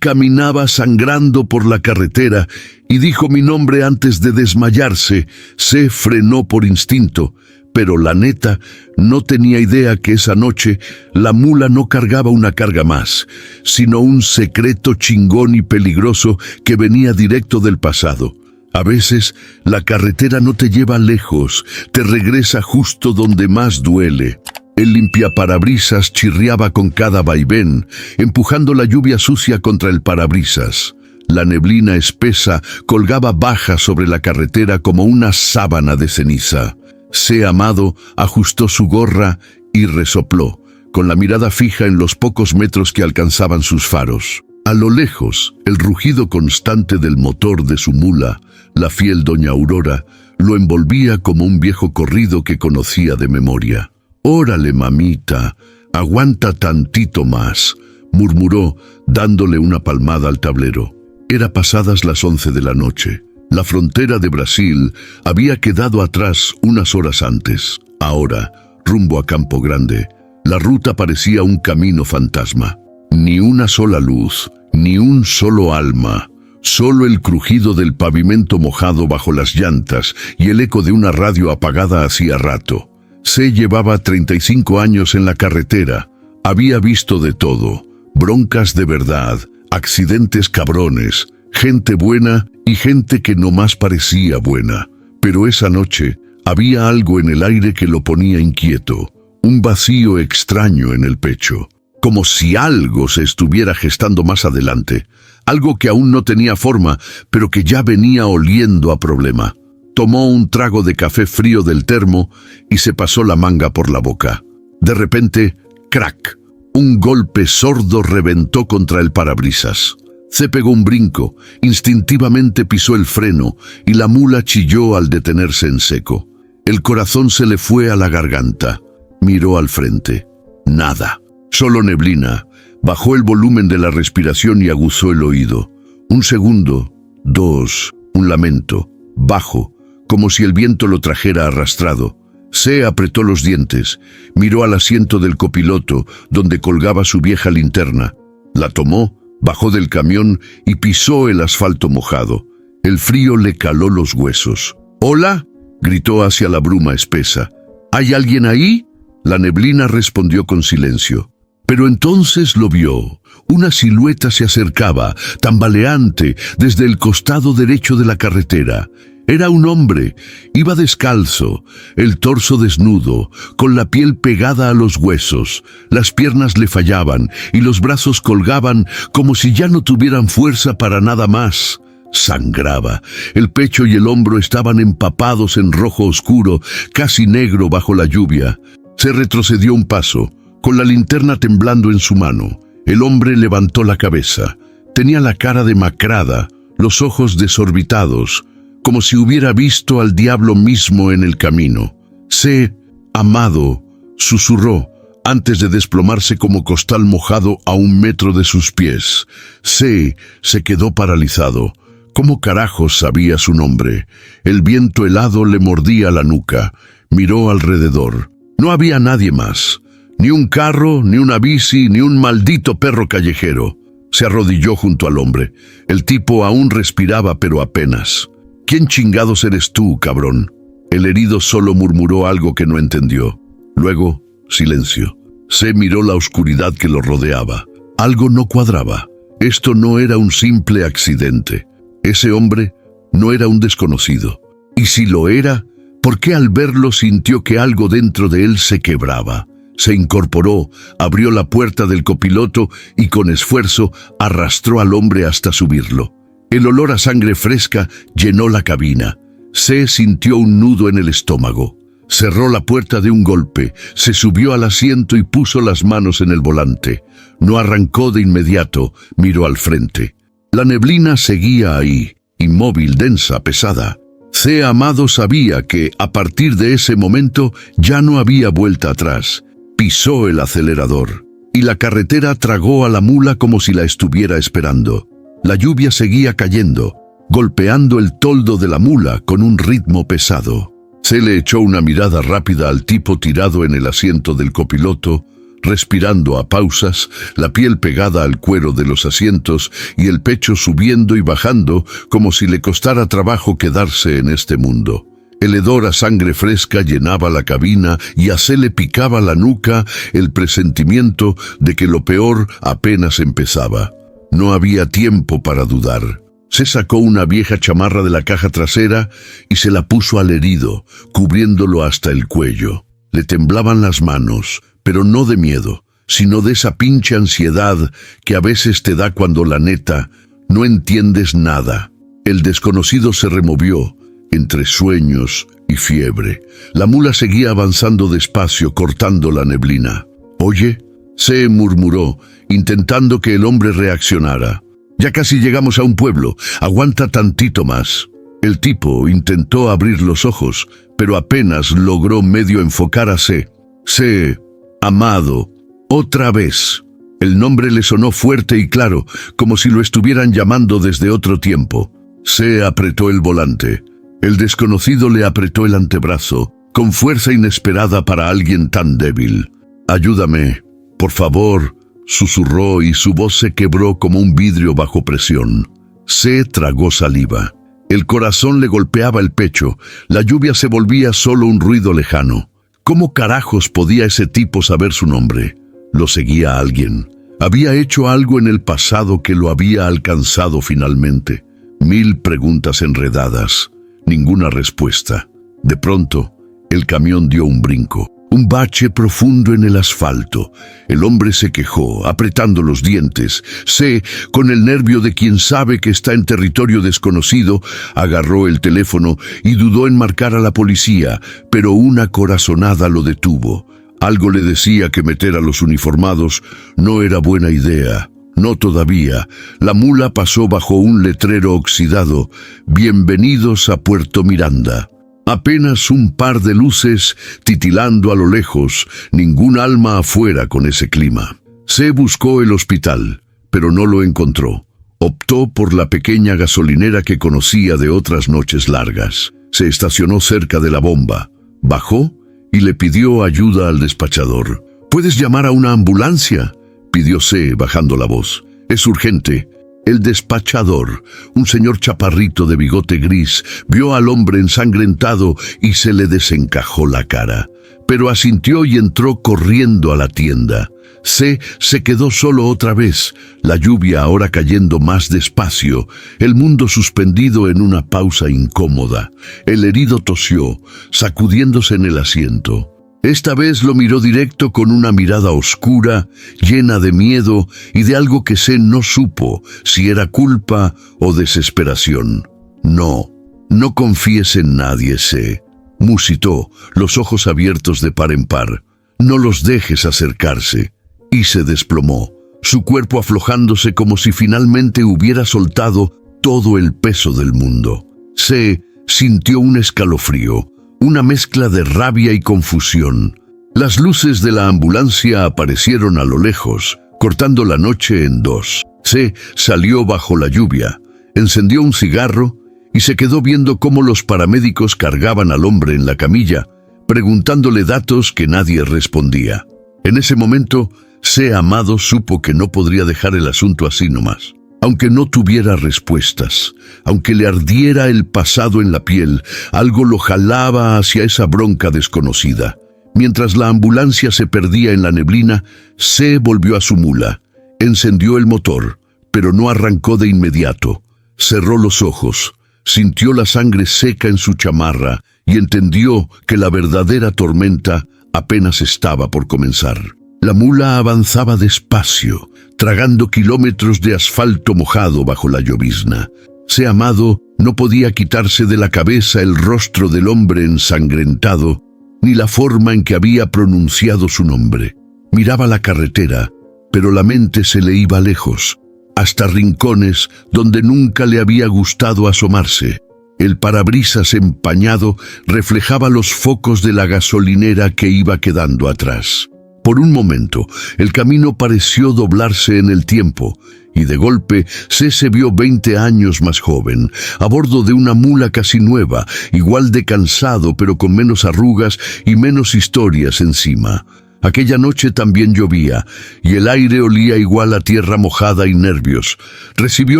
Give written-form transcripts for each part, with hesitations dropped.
caminaba sangrando por la carretera y dijo mi nombre antes de desmayarse. Se frenó por instinto, pero la neta no tenía idea que esa noche la mula no cargaba una carga más, sino un secreto chingón y peligroso que venía directo del pasado. A veces la carretera no te lleva lejos, te regresa justo donde más duele. El limpiaparabrisas chirriaba con cada vaivén, empujando la lluvia sucia contra el parabrisas. La neblina espesa colgaba baja sobre la carretera como una sábana de ceniza. C. Amado ajustó su gorra y resopló, con la mirada fija en los pocos metros que alcanzaban sus faros. A lo lejos, el rugido constante del motor de su mula, la fiel doña Aurora, lo envolvía como un viejo corrido que conocía de memoria. «Órale, mamita, aguanta tantito más», murmuró, dándole una palmada al tablero. Era pasadas las 11 de la noche. La frontera de Brasil había quedado atrás unas horas antes. Ahora, rumbo a Campo Grande, la ruta parecía un camino fantasma. Ni una sola luz, ni un solo alma. Solo el crujido del pavimento mojado bajo las llantas y el eco de una radio apagada hacía rato. Se llevaba 35 años en la carretera. Había visto de todo. Broncas de verdad, accidentes cabrones, gente buena y gente que no más parecía buena. Pero esa noche había algo en el aire que lo ponía inquieto, un vacío extraño en el pecho, como si algo se estuviera gestando más adelante, algo que aún no tenía forma, pero que ya venía oliendo a problema. Tomó un trago de café frío del termo y se pasó la manga por la boca. De repente, ¡crack! Un golpe sordo reventó contra el parabrisas. Se pegó un brinco, instintivamente pisó el freno y la mula chilló al detenerse en seco. El corazón se le fue a la garganta. Miró al frente. Nada. Solo neblina. Bajó el volumen de la respiración y aguzó el oído. Un segundo, dos, un lamento, bajo, como si el viento lo trajera arrastrado. Se apretó los dientes, miró al asiento del copiloto, donde colgaba su vieja linterna. La tomó, bajó del camión y pisó el asfalto mojado. El frío le caló los huesos. «¿Hola?», gritó hacia la bruma espesa. «¿Hay alguien ahí?». La neblina respondió con silencio. Pero entonces lo vio. Una silueta se acercaba, tambaleante, desde el costado derecho de la carretera. Era un hombre. Iba descalzo, el torso desnudo, con la piel pegada a los huesos. Las piernas le fallaban y los brazos colgaban como si ya no tuvieran fuerza para nada más. Sangraba. El pecho y el hombro estaban empapados en rojo oscuro, casi negro bajo la lluvia. Se retrocedió un paso, con la linterna temblando en su mano. El hombre levantó la cabeza. Tenía la cara demacrada, los ojos desorbitados, como si hubiera visto al diablo mismo en el camino. «C. Amado», susurró, antes de desplomarse como costal mojado a 1 metro de sus pies. C. se quedó paralizado. ¿Cómo carajos sabía su nombre? El viento helado le mordía la nuca. Miró alrededor. No había nadie más. Ni un carro, ni una bici, ni un maldito perro callejero. Se arrodilló junto al hombre. El tipo aún respiraba, pero apenas. «¿Quién chingados eres tú, cabrón?». El herido solo murmuró algo que no entendió. Luego, silencio. Se miró la oscuridad que lo rodeaba. Algo no cuadraba. Esto no era un simple accidente. Ese hombre no era un desconocido. Y si lo era, ¿por qué al verlo sintió que algo dentro de él se quebraba? Se incorporó, abrió la puerta del copiloto y con esfuerzo arrastró al hombre hasta subirlo. El olor a sangre fresca llenó la cabina. Se sintió un nudo en el estómago. Cerró la puerta de un golpe, se subió al asiento y puso las manos en el volante. No arrancó de inmediato, miró al frente. La neblina seguía ahí, inmóvil, densa, pesada. C. Amado sabía que, a partir de ese momento, ya no había vuelta atrás. Pisó el acelerador, y la carretera tragó a la mula como si la estuviera esperando. La lluvia seguía cayendo, golpeando el toldo de la mula con un ritmo pesado. Se le echó una mirada rápida al tipo tirado en el asiento del copiloto, respirando a pausas, la piel pegada al cuero de los asientos y el pecho subiendo y bajando como si le costara trabajo quedarse en este mundo. El hedor a sangre fresca llenaba la cabina y a C le picaba la nuca el presentimiento de que lo peor apenas empezaba. No había tiempo para dudar. Se sacó una vieja chamarra de la caja trasera y se la puso al herido, cubriéndolo hasta el cuello. Le temblaban las manos, pero no de miedo, sino de esa pinche ansiedad que a veces te da cuando la neta no entiendes nada. El desconocido se removió, entre sueños y fiebre. La mula seguía avanzando despacio, cortando la neblina. «Oye», se murmuró, intentando que el hombre reaccionara. «Ya casi llegamos a un pueblo, aguanta tantito más». El tipo intentó abrir los ojos, pero apenas logró medio enfocar a C. «C, amado, otra vez». El nombre le sonó fuerte y claro, como si lo estuvieran llamando desde otro tiempo. C apretó el volante. El desconocido le apretó el antebrazo, con fuerza inesperada para alguien tan débil. «Ayúdame, por favor», susurró y su voz se quebró como un vidrio bajo presión. C tragó saliva. El corazón le golpeaba el pecho, la lluvia se volvía solo un ruido lejano. ¿Cómo carajos podía ese tipo saber su nombre? ¿Lo seguía alguien? ¿Había hecho algo en el pasado que lo había alcanzado finalmente? 1000 preguntas enredadas, ninguna respuesta. De pronto, el camión dio un brinco. Un bache profundo en el asfalto. El hombre se quejó, apretando los dientes. C, con el nervio de quien sabe que está en territorio desconocido, agarró el teléfono y dudó en marcar a la policía, pero una corazonada lo detuvo. Algo le decía que meter a los uniformados no era buena idea. No todavía. La mula pasó bajo un letrero oxidado. «Bienvenidos a Puerto Miranda». Apenas un par de luces titilando a lo lejos, ningún alma afuera con ese clima. C buscó el hospital, pero no lo encontró. Optó por la pequeña gasolinera que conocía de otras noches largas. Se estacionó cerca de la bomba, bajó y le pidió ayuda al despachador. «¿Puedes llamar a una ambulancia?», pidió C bajando la voz. «Es urgente». El despachador, un señor chaparrito de bigote gris, vio al hombre ensangrentado y se le desencajó la cara. Pero asintió y entró corriendo a la tienda. C se quedó solo otra vez, la lluvia ahora cayendo más despacio, el mundo suspendido en una pausa incómoda. El herido tosió, sacudiéndose en el asiento. Esta vez lo miró directo con una mirada oscura, llena de miedo y de algo que C no supo si era culpa o desesperación. «No, no confíes en nadie, C», musitó, los ojos abiertos de par en par. «No los dejes acercarse». Y se desplomó, su cuerpo aflojándose como si finalmente hubiera soltado todo el peso del mundo. C sintió un escalofrío, una mezcla de rabia y confusión. Las luces de la ambulancia aparecieron a lo lejos, cortando la noche en dos. C salió bajo la lluvia, encendió un cigarro y se quedó viendo cómo los paramédicos cargaban al hombre en la camilla, preguntándole datos que nadie respondía. En ese momento, C amado supo que no podría dejar el asunto así nomás. Aunque no tuviera respuestas, aunque le ardiera el pasado en la piel, algo lo jalaba hacia esa bronca desconocida. Mientras la ambulancia se perdía en la neblina, C volvió a su mula. Encendió el motor, pero no arrancó de inmediato. Cerró los ojos, sintió la sangre seca en su chamarra y entendió que la verdadera tormenta apenas estaba por comenzar. La mula avanzaba despacio, tragando kilómetros de asfalto mojado bajo la llovizna. C amado no podía quitarse de la cabeza el rostro del hombre ensangrentado, ni la forma en que había pronunciado su nombre. Miraba la carretera, pero la mente se le iba lejos, hasta rincones donde nunca le había gustado asomarse. El parabrisas empañado reflejaba los focos de la gasolinera que iba quedando atrás. Por un momento, el camino pareció doblarse en el tiempo, y de golpe C se vio 20 años más joven, a bordo de una mula casi nueva, igual de cansado pero con menos arrugas y menos historias encima. Aquella noche también llovía, y el aire olía igual a tierra mojada y nervios. Recibió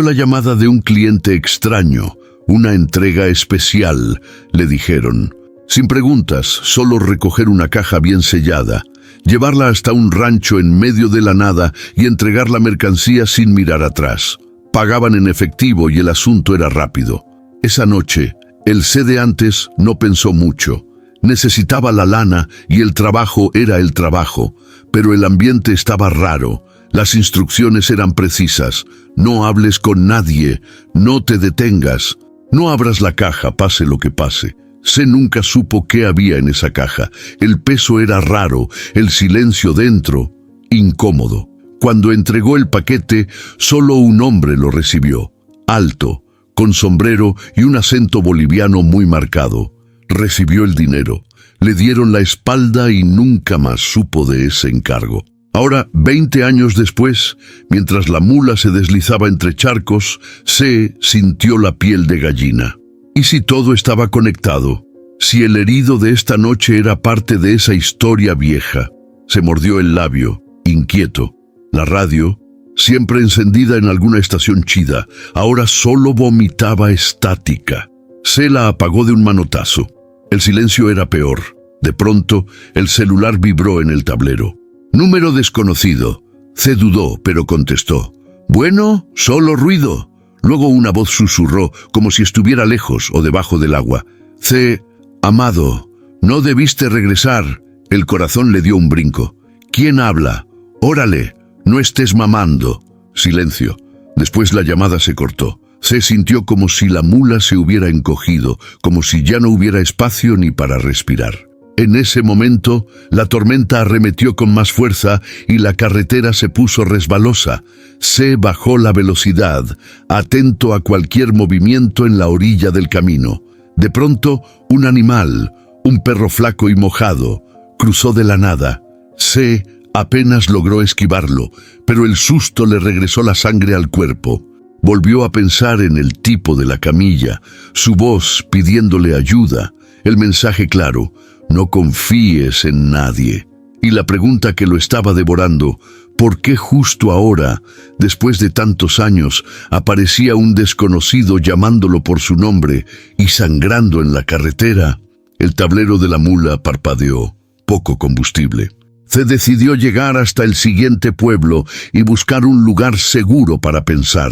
la llamada de un cliente extraño, una entrega especial, le dijeron. Sin preguntas, solo recoger una caja bien sellada, llevarla hasta un rancho en medio de la nada y entregar la mercancía sin mirar atrás. Pagaban en efectivo y el asunto era rápido. Esa noche, el sedeantes no pensó mucho. Necesitaba la lana y el trabajo era el trabajo, pero el ambiente estaba raro. Las instrucciones eran precisas. No hables con nadie, no te detengas, no abras la caja, pase lo que pase. Se nunca supo qué había en esa caja. El peso era raro, el silencio dentro, incómodo. Cuando entregó el paquete, solo un hombre lo recibió, alto, con sombrero y un acento boliviano muy marcado. Recibió el dinero, le dieron la espalda y nunca más supo de ese encargo. Ahora, 20 años después, mientras la mula se deslizaba entre charcos, C sintió la piel de gallina. ¿Y si todo estaba conectado? Si el herido de esta noche era parte de esa historia vieja. Se mordió el labio, inquieto. La radio, siempre encendida en alguna estación chida, ahora solo vomitaba estática. Se la apagó de un manotazo. El silencio era peor. De pronto, el celular vibró en el tablero. Número desconocido. C dudó, pero contestó. Bueno, solo ruido. Luego una voz susurró, como si estuviera lejos o debajo del agua. C, amado, no debiste regresar. El corazón le dio un brinco. ¿Quién habla? Órale, no estés mamando. Silencio. Después la llamada se cortó. Se sintió como si la mula se hubiera encogido, como si ya no hubiera espacio ni para respirar. En ese momento, la tormenta arremetió con más fuerza y la carretera se puso resbalosa. Se bajó la velocidad, atento a cualquier movimiento en la orilla del camino. De pronto, un animal, un perro flaco y mojado, cruzó de la nada. Se apenas logró esquivarlo, pero el susto le regresó la sangre al cuerpo. Volvió a pensar en el tipo de la camilla, su voz pidiéndole ayuda, el mensaje claro, no confíes en nadie. Y la pregunta que lo estaba devorando, ¿por qué justo ahora, después de tantos años, aparecía un desconocido llamándolo por su nombre y sangrando en la carretera? El tablero de la mula parpadeó, poco combustible. Se decidió llegar hasta el siguiente pueblo y buscar un lugar seguro para pensar.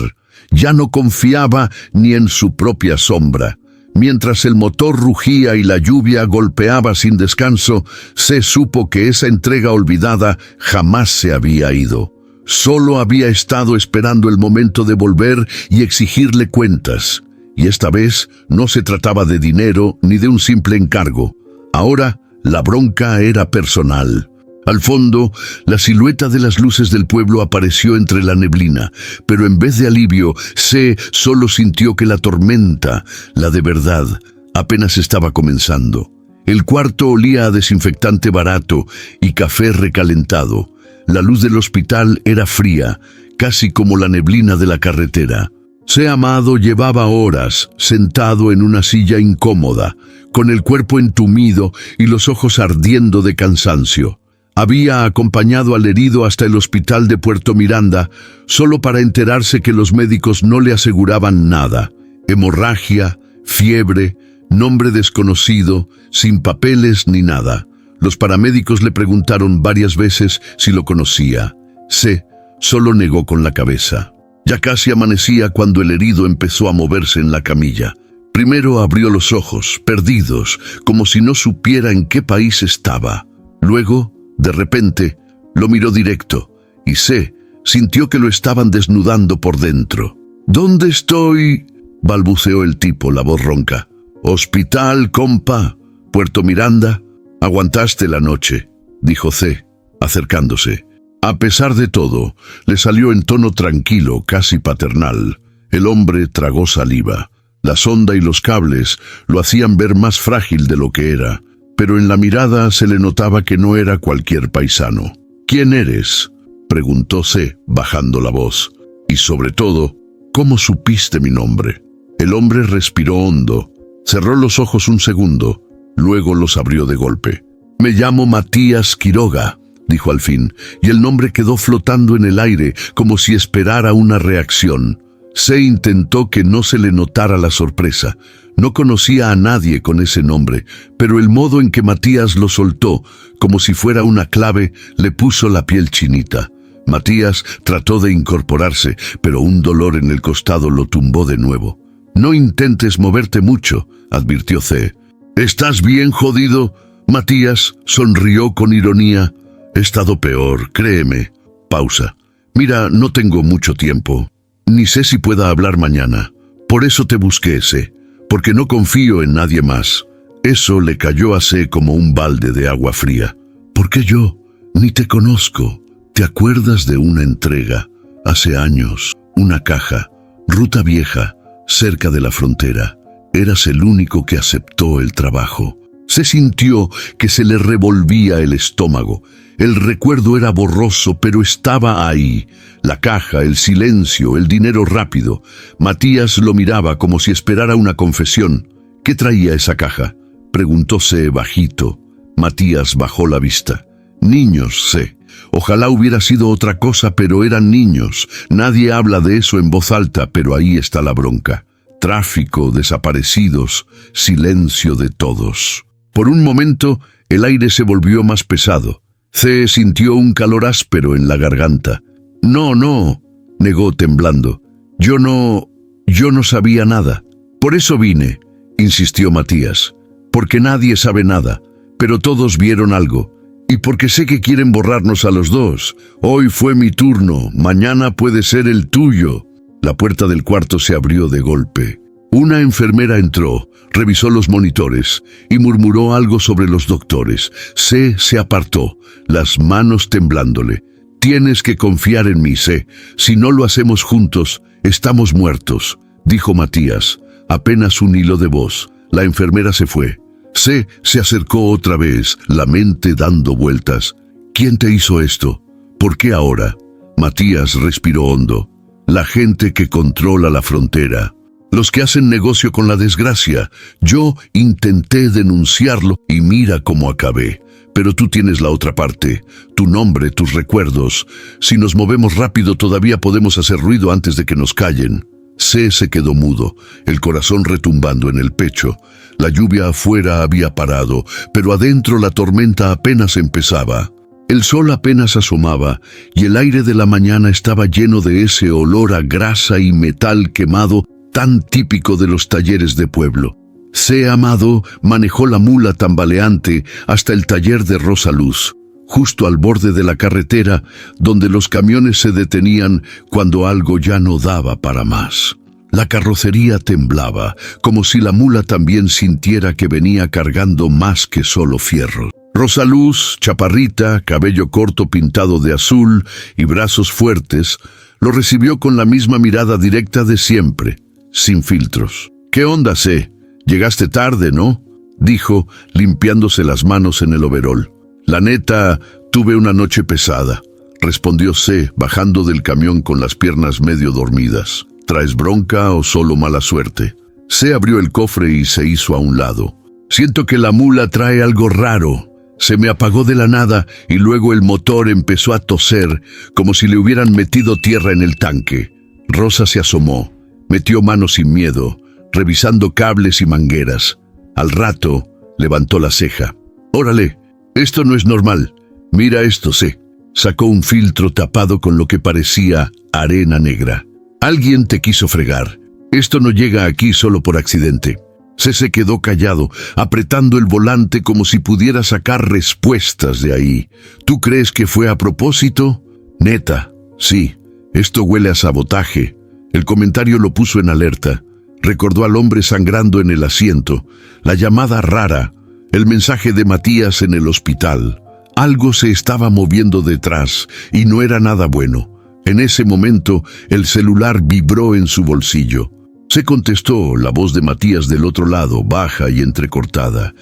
Ya no confiaba ni en su propia sombra. Mientras el motor rugía y la lluvia golpeaba sin descanso, se supo que esa entrega olvidada jamás se había ido. Solo había estado esperando el momento de volver y exigirle cuentas. Y esta vez no se trataba de dinero ni de un simple encargo. Ahora la bronca era personal. Al fondo, la silueta de las luces del pueblo apareció entre la neblina, pero en vez de alivio, C solo sintió que la tormenta, la de verdad, apenas estaba comenzando. El cuarto olía a desinfectante barato y café recalentado. La luz del hospital era fría, casi como la neblina de la carretera. C amado llevaba horas sentado en una silla incómoda, con el cuerpo entumido y los ojos ardiendo de cansancio. Había acompañado al herido hasta el hospital de Puerto Miranda, solo para enterarse que los médicos no le aseguraban nada. Hemorragia, fiebre, nombre desconocido, sin papeles ni nada. Los paramédicos le preguntaron varias veces si lo conocía. C solo negó con la cabeza. Ya casi amanecía cuando el herido empezó a moverse en la camilla. Primero abrió los ojos, perdidos, como si no supiera en qué país estaba. Luego, de repente, lo miró directo, y C sintió que lo estaban desnudando por dentro. ¿Dónde estoy?, balbuceó el tipo, la voz ronca. «Hospital, compa. Puerto Miranda. Aguantaste la noche», dijo C, acercándose. A pesar de todo, le salió en tono tranquilo, casi paternal. El hombre tragó saliva. La sonda y los cables lo hacían ver más frágil de lo que era, pero en la mirada se le notaba que no era cualquier paisano. «¿Quién eres?», preguntó C, bajando la voz. «Y sobre todo, ¿cómo supiste mi nombre?». El hombre respiró hondo, cerró los ojos un segundo, luego los abrió de golpe. «Me llamo Matías Quiroga», dijo al fin, y el nombre quedó flotando en el aire como si esperara una reacción. Se intentó que no se le notara la sorpresa. No conocía a nadie con ese nombre, pero el modo en que Matías lo soltó, como si fuera una clave, le puso la piel chinita. Matías trató de incorporarse, pero un dolor en el costado lo tumbó de nuevo. «No intentes moverte mucho», advirtió C. «¿Estás bien jodido?» Matías sonrió con ironía. «He estado peor, créeme». Pausa. «Mira, no tengo mucho tiempo. Ni sé si pueda hablar mañana. Por eso te busqué, C. Porque no confío en nadie más». Eso le cayó a C como un balde de agua fría. «¿Por qué yo? Ni te conozco. ¿Te acuerdas de una entrega? Hace años, una caja, ruta vieja, cerca de la frontera. Eras el único que aceptó el trabajo». Se sintió que se le revolvía el estómago. El recuerdo era borroso, pero estaba ahí. La caja, el silencio, el dinero rápido. Matías lo miraba como si esperara una confesión. «¿Qué traía esa caja?», preguntóse bajito. Matías bajó la vista. «Niños, sé. Ojalá hubiera sido otra cosa, pero eran niños. Nadie habla de eso en voz alta, pero ahí está la bronca. Tráfico, desaparecidos, silencio de todos». Por un momento, el aire se volvió más pesado. C sintió un calor áspero en la garganta. «No, negó temblando. Yo no sabía nada. Por eso vine», insistió Matías. «Porque nadie sabe nada, pero todos vieron algo. Y porque sé que quieren borrarnos a los dos. Hoy fue mi turno, mañana puede ser el tuyo». La puerta del cuarto se abrió de golpe. Una enfermera entró, revisó los monitores y murmuró algo sobre los doctores. C se apartó, las manos temblándole. «Tienes que confiar en mí, C. Si no lo hacemos juntos, estamos muertos», dijo Matías. Apenas un hilo de voz. La enfermera se fue. C se acercó otra vez, la mente dando vueltas. «¿Quién te hizo esto? ¿Por qué ahora?» Matías respiró hondo. «La gente que controla la frontera. Los que hacen negocio con la desgracia. Yo intenté denunciarlo y mira cómo acabé. Pero tú tienes la otra parte, tu nombre, tus recuerdos. Si nos movemos rápido todavía podemos hacer ruido antes de que nos callen». C se quedó mudo, el corazón retumbando en el pecho. La lluvia afuera había parado, pero adentro la tormenta apenas empezaba. El sol apenas asomaba y el aire de la mañana estaba lleno de ese olor a grasa y metal quemado tan típico de los talleres de pueblo. C. Amado manejó la mula tambaleante hasta el taller de Rosa Luz, justo al borde de la carretera donde los camiones se detenían cuando algo ya no daba para más. La carrocería temblaba, como si la mula también sintiera que venía cargando más que solo fierros. Rosa Luz, chaparrita, cabello corto pintado de azul y brazos fuertes, lo recibió con la misma mirada directa de siempre, sin filtros. «¿Qué onda, C? Llegaste tarde, ¿no?», dijo, limpiándose las manos en el overol. «La neta, tuve una noche pesada», respondió C, bajando del camión con las piernas medio dormidas. «¿Traes bronca o solo mala suerte?». C abrió el cofre y se hizo a un lado. «Siento que la mula trae algo raro. Se me apagó de la nada y luego el motor empezó a toser, como si le hubieran metido tierra en el tanque». Rosa se asomó, metió manos sin miedo, revisando cables y mangueras. Al rato, levantó la ceja. «Órale, esto no es normal. Mira esto, C». Sacó un filtro tapado con lo que parecía arena negra. «Alguien te quiso fregar. Esto no llega aquí solo por accidente». C se quedó callado, apretando el volante como si pudiera sacar respuestas de ahí. «¿Tú crees que fue a propósito?» «Neta, sí. Esto huele a sabotaje». El comentario lo puso en alerta. Recordó al hombre sangrando en el asiento, la llamada rara, el mensaje de Matías en el hospital. Algo se estaba moviendo detrás y no era nada bueno. En ese momento, el celular vibró en su bolsillo. Se contestó la voz de Matías del otro lado, baja y entrecortada.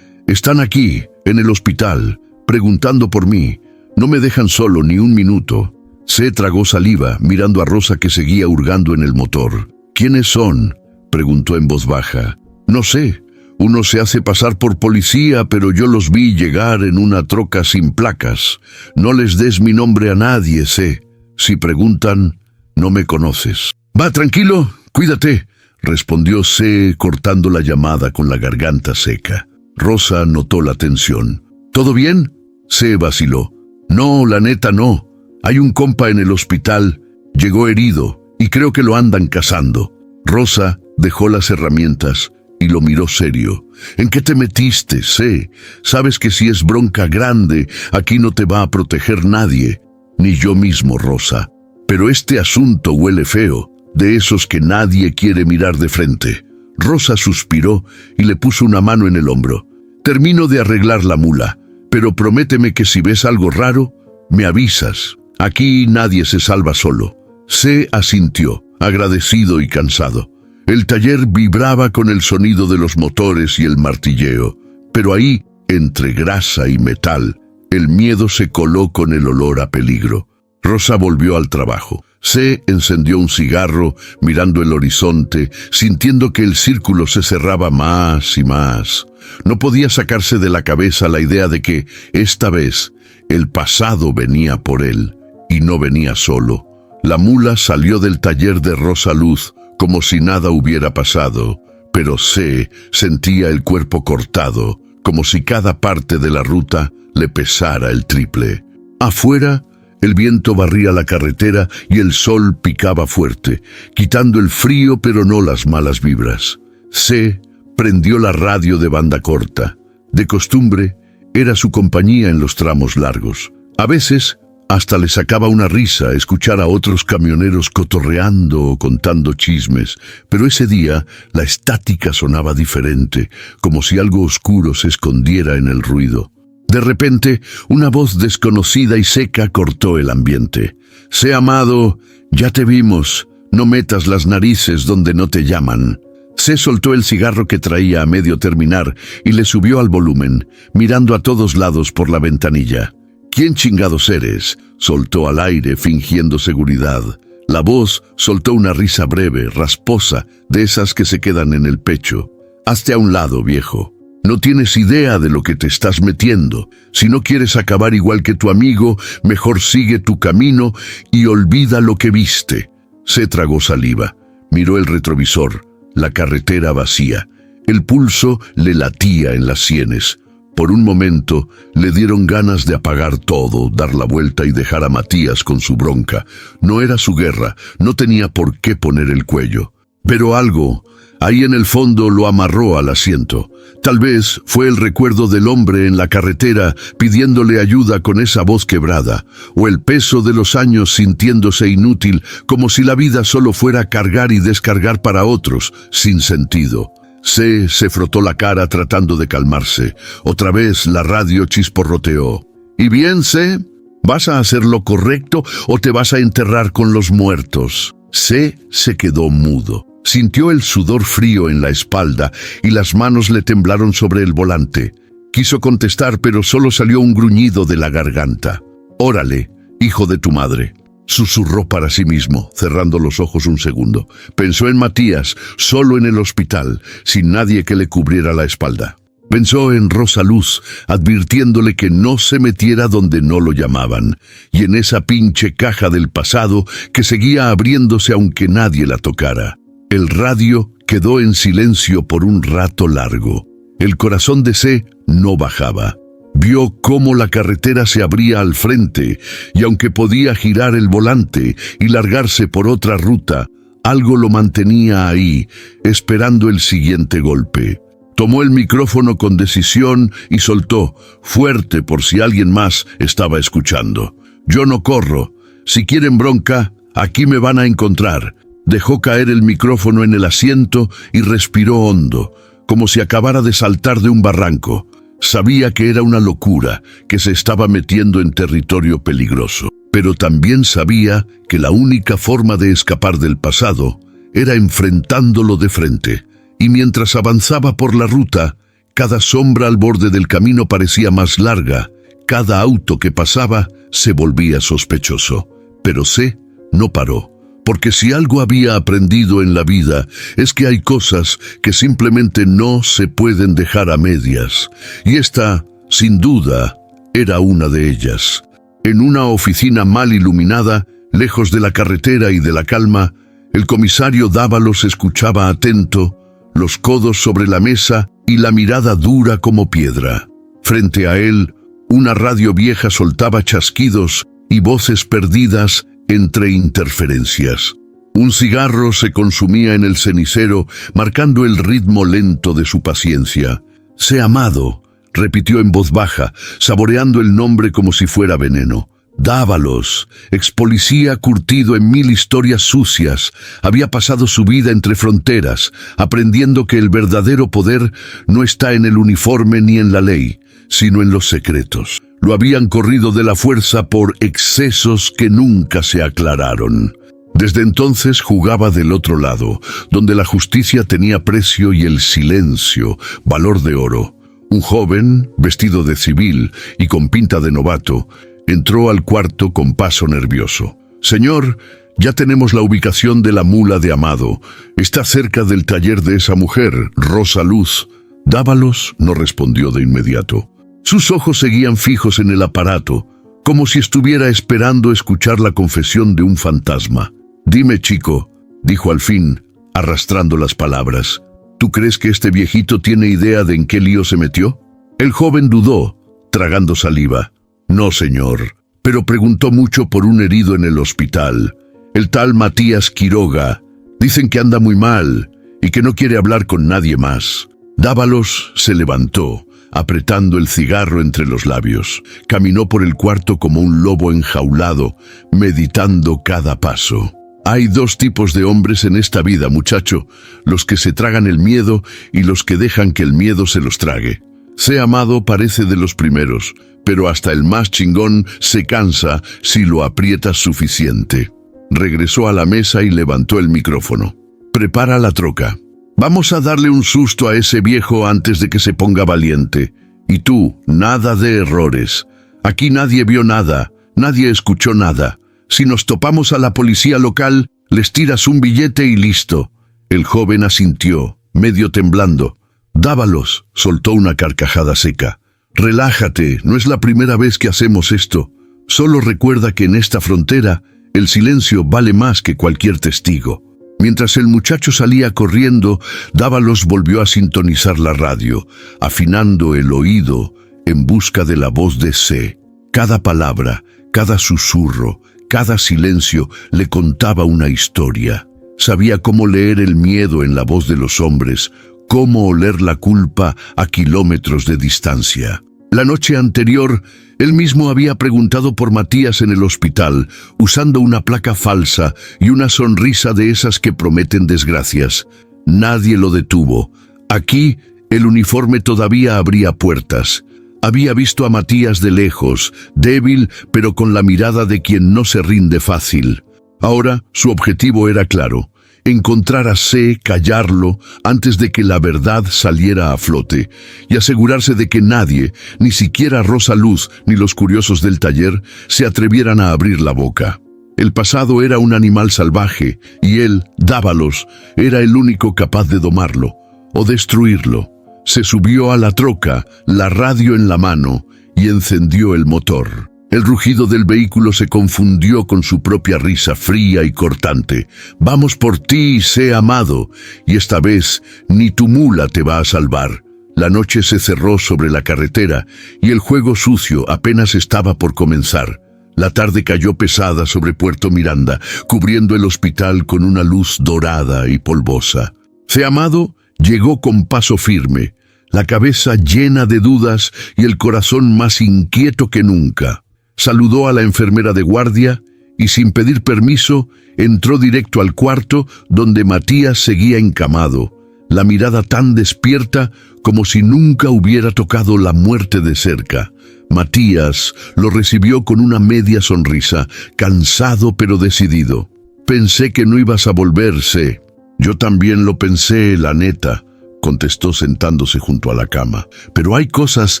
«Están aquí, en el hospital, preguntando por mí. No me dejan solo ni un minuto». C tragó saliva, mirando a Rosa que seguía hurgando en el motor. «¿Quiénes son?», preguntó en voz baja. «No sé, Uno se hace pasar por policía, pero yo los vi llegar en una troca sin placas. No les des mi nombre a nadie, sé. Si preguntan, no me conoces. Va, tranquilo, cuídate, respondió C, cortando la llamada con la garganta seca. Rosa notó la tensión. ¿Todo bien? C vaciló. No, la neta no. Hay un compa en el hospital. Llegó herido y creo que lo andan cazando. Rosa dejó las herramientas y lo miró serio. ¿En qué te metiste, C? Sabes que si es bronca grande, aquí no te va a proteger nadie. Ni yo mismo, Rosa. Pero este asunto huele feo, de esos que nadie quiere mirar de frente. Rosa suspiró y le puso una mano en el hombro. Termino de arreglar la mula, pero prométeme que si ves algo raro, me avisas. Aquí nadie se salva solo. C asintió, agradecido y cansado. El taller vibraba con el sonido de los motores y el martilleo, pero ahí, entre grasa y metal, el miedo se coló con el olor a peligro. Rosa volvió al trabajo. C encendió un cigarro, mirando el horizonte, sintiendo que el círculo se cerraba más y más. No podía sacarse de la cabeza la idea de que, esta vez, el pasado venía por él, y no venía solo. La mula salió del taller de Rosa Luz, como si nada hubiera pasado, pero C sentía el cuerpo cortado, como si cada parte de la ruta le pesara el triple. Afuera, el viento barría la carretera y el sol picaba fuerte, quitando el frío pero no las malas vibras. C prendió la radio de banda corta. De costumbre, era su compañía en los tramos largos. A veces, hasta le sacaba una risa escuchar a otros camioneros cotorreando o contando chismes, pero ese día la estática sonaba diferente, como si algo oscuro se escondiera en el ruido. De repente, una voz desconocida y seca cortó el ambiente. «Sé amado, ya te vimos, no metas las narices donde no te llaman». C soltó el cigarro que traía a medio terminar y le subió al volumen, mirando a todos lados por la ventanilla. «¿Quién chingados eres?», soltó al aire fingiendo seguridad. La voz soltó una risa breve, rasposa, de esas que se quedan en el pecho. «Hazte a un lado, viejo. No tienes idea de lo que te estás metiendo. Si no quieres acabar igual que tu amigo, mejor sigue tu camino y olvida lo que viste». Se tragó saliva. Miró el retrovisor, la carretera vacía. El pulso le latía en las sienes. Por un momento le dieron ganas de apagar todo, dar la vuelta y dejar a Matías con su bronca. No era su guerra, no tenía por qué poner el cuello. Pero algo, ahí en el fondo, lo amarró al asiento. Tal vez fue el recuerdo del hombre en la carretera pidiéndole ayuda con esa voz quebrada, o el peso de los años sintiéndose inútil, como si la vida solo fuera cargar y descargar para otros, sin sentido. C se frotó la cara tratando de calmarse. Otra vez la radio chisporroteó. «¿Y bien, C? ¿Vas a hacer lo correcto o te vas a enterrar con los muertos?» C se quedó mudo. Sintió el sudor frío en la espalda y las manos le temblaron sobre el volante. Quiso contestar, pero solo salió un gruñido de la garganta. «Órale, hijo de tu madre», susurró para sí mismo, cerrando los ojos un segundo. Pensó en Matías, solo en el hospital, sin nadie que le cubriera la espalda. Pensó en Rosa Luz, advirtiéndole que no se metiera donde no lo llamaban, y en esa pinche caja del pasado que seguía abriéndose aunque nadie la tocara. El radio quedó en silencio por un rato largo. El corazón de C no bajaba. Vio cómo la carretera se abría al frente, y aunque podía girar el volante y largarse por otra ruta, algo lo mantenía ahí, esperando el siguiente golpe. Tomó el micrófono con decisión y soltó, fuerte por si alguien más estaba escuchando. «Yo no corro. Si quieren bronca, aquí me van a encontrar». Dejó caer el micrófono en el asiento y respiró hondo, como si acabara de saltar de un barranco. Sabía que era una locura, que se estaba metiendo en territorio peligroso, pero también sabía que la única forma de escapar del pasado era enfrentándolo de frente. Y mientras avanzaba por la ruta, cada sombra al borde del camino parecía más larga, cada auto que pasaba se volvía sospechoso. Pero C no paró. Porque si algo había aprendido en la vida, es que hay cosas que simplemente no se pueden dejar a medias. Y esta, sin duda, era una de ellas. En una oficina mal iluminada, lejos de la carretera y de la calma, el comisario Dávalos escuchaba atento, los codos sobre la mesa y la mirada dura como piedra. Frente a él, una radio vieja soltaba chasquidos y voces perdidas entre interferencias. Un cigarro se consumía en el cenicero, marcando el ritmo lento de su paciencia. «Sé amado», repitió en voz baja, saboreando el nombre como si fuera veneno. Dávalos, ex policía curtido en 1000 historias sucias, había pasado su vida entre fronteras, aprendiendo que el verdadero poder no está en el uniforme ni en la ley, sino en los secretos. Lo habían corrido de la fuerza por excesos que nunca se aclararon. Desde entonces jugaba del otro lado, donde la justicia tenía precio y el silencio, valor de oro. Un joven, vestido de civil y con pinta de novato, entró al cuarto con paso nervioso. «Señor, ya tenemos la ubicación de la mula de Amado. Está cerca del taller de esa mujer, Rosa Luz». Dávalos no respondió de inmediato. Sus ojos seguían fijos en el aparato, como si estuviera esperando escuchar la confesión de un fantasma. «Dime, chico», dijo al fin, arrastrando las palabras, «¿tú crees que este viejito tiene idea de en qué lío se metió?» El joven dudó, tragando saliva. «No, señor, pero preguntó mucho por un herido en el hospital, el tal Matías Quiroga. Dicen que anda muy mal y que no quiere hablar con nadie más». Dávalos se levantó, apretando el cigarro entre los labios. Caminó por el cuarto como un lobo enjaulado, meditando cada paso. «Hay dos tipos de hombres en esta vida, muchacho, los que se tragan el miedo y los que dejan que el miedo se los trague. Sé amado parece de los primeros, pero hasta el más chingón se cansa si lo aprietas suficiente». Regresó a la mesa y levantó el micrófono. «Prepara la troca. Vamos a darle un susto a ese viejo antes de que se ponga valiente. Y tú, nada de errores. Aquí nadie vio nada, nadie escuchó nada. Si nos topamos a la policía local, les tiras un billete y listo». El joven asintió, medio temblando. Dávalos soltó una carcajada seca. «Relájate, no es la primera vez que hacemos esto. Solo recuerda que en esta frontera, el silencio vale más que cualquier testigo». Mientras el muchacho salía corriendo, Dávalos volvió a sintonizar la radio, afinando el oído en busca de la voz de C. Cada palabra, cada susurro, cada silencio le contaba una historia. Sabía cómo leer el miedo en la voz de los hombres, cómo oler la culpa a kilómetros de distancia. La noche anterior, él mismo había preguntado por Matías en el hospital, usando una placa falsa y una sonrisa de esas que prometen desgracias. Nadie lo detuvo. Aquí, el uniforme todavía abría puertas. Había visto a Matías de lejos, débil, pero con la mirada de quien no se rinde fácil. Ahora, su objetivo era claro: encontrar a C, callarlo antes de que la verdad saliera a flote y asegurarse de que nadie, ni siquiera Rosa Luz ni los curiosos del taller, se atrevieran a abrir la boca. El pasado era un animal salvaje y él, Dávalos, era el único capaz de domarlo o destruirlo. Se subió a la troca, la radio en la mano, y encendió el motor. El rugido del vehículo se confundió con su propia risa fría y cortante. «Vamos por ti, sé amado, y esta vez ni tu mula te va a salvar». La noche se cerró sobre la carretera y el juego sucio apenas estaba por comenzar. La tarde cayó pesada sobre Puerto Miranda, cubriendo el hospital con una luz dorada y polvosa. Sé amado llegó con paso firme, la cabeza llena de dudas y el corazón más inquieto que nunca. Saludó a la enfermera de guardia y, sin pedir permiso, entró directo al cuarto donde Matías seguía encamado, la mirada tan despierta como si nunca hubiera tocado la muerte de cerca. Matías lo recibió con una media sonrisa, cansado pero decidido. «Pensé que no ibas a volverse». «Yo también lo pensé, la neta», contestó sentándose junto a la cama. «Pero hay cosas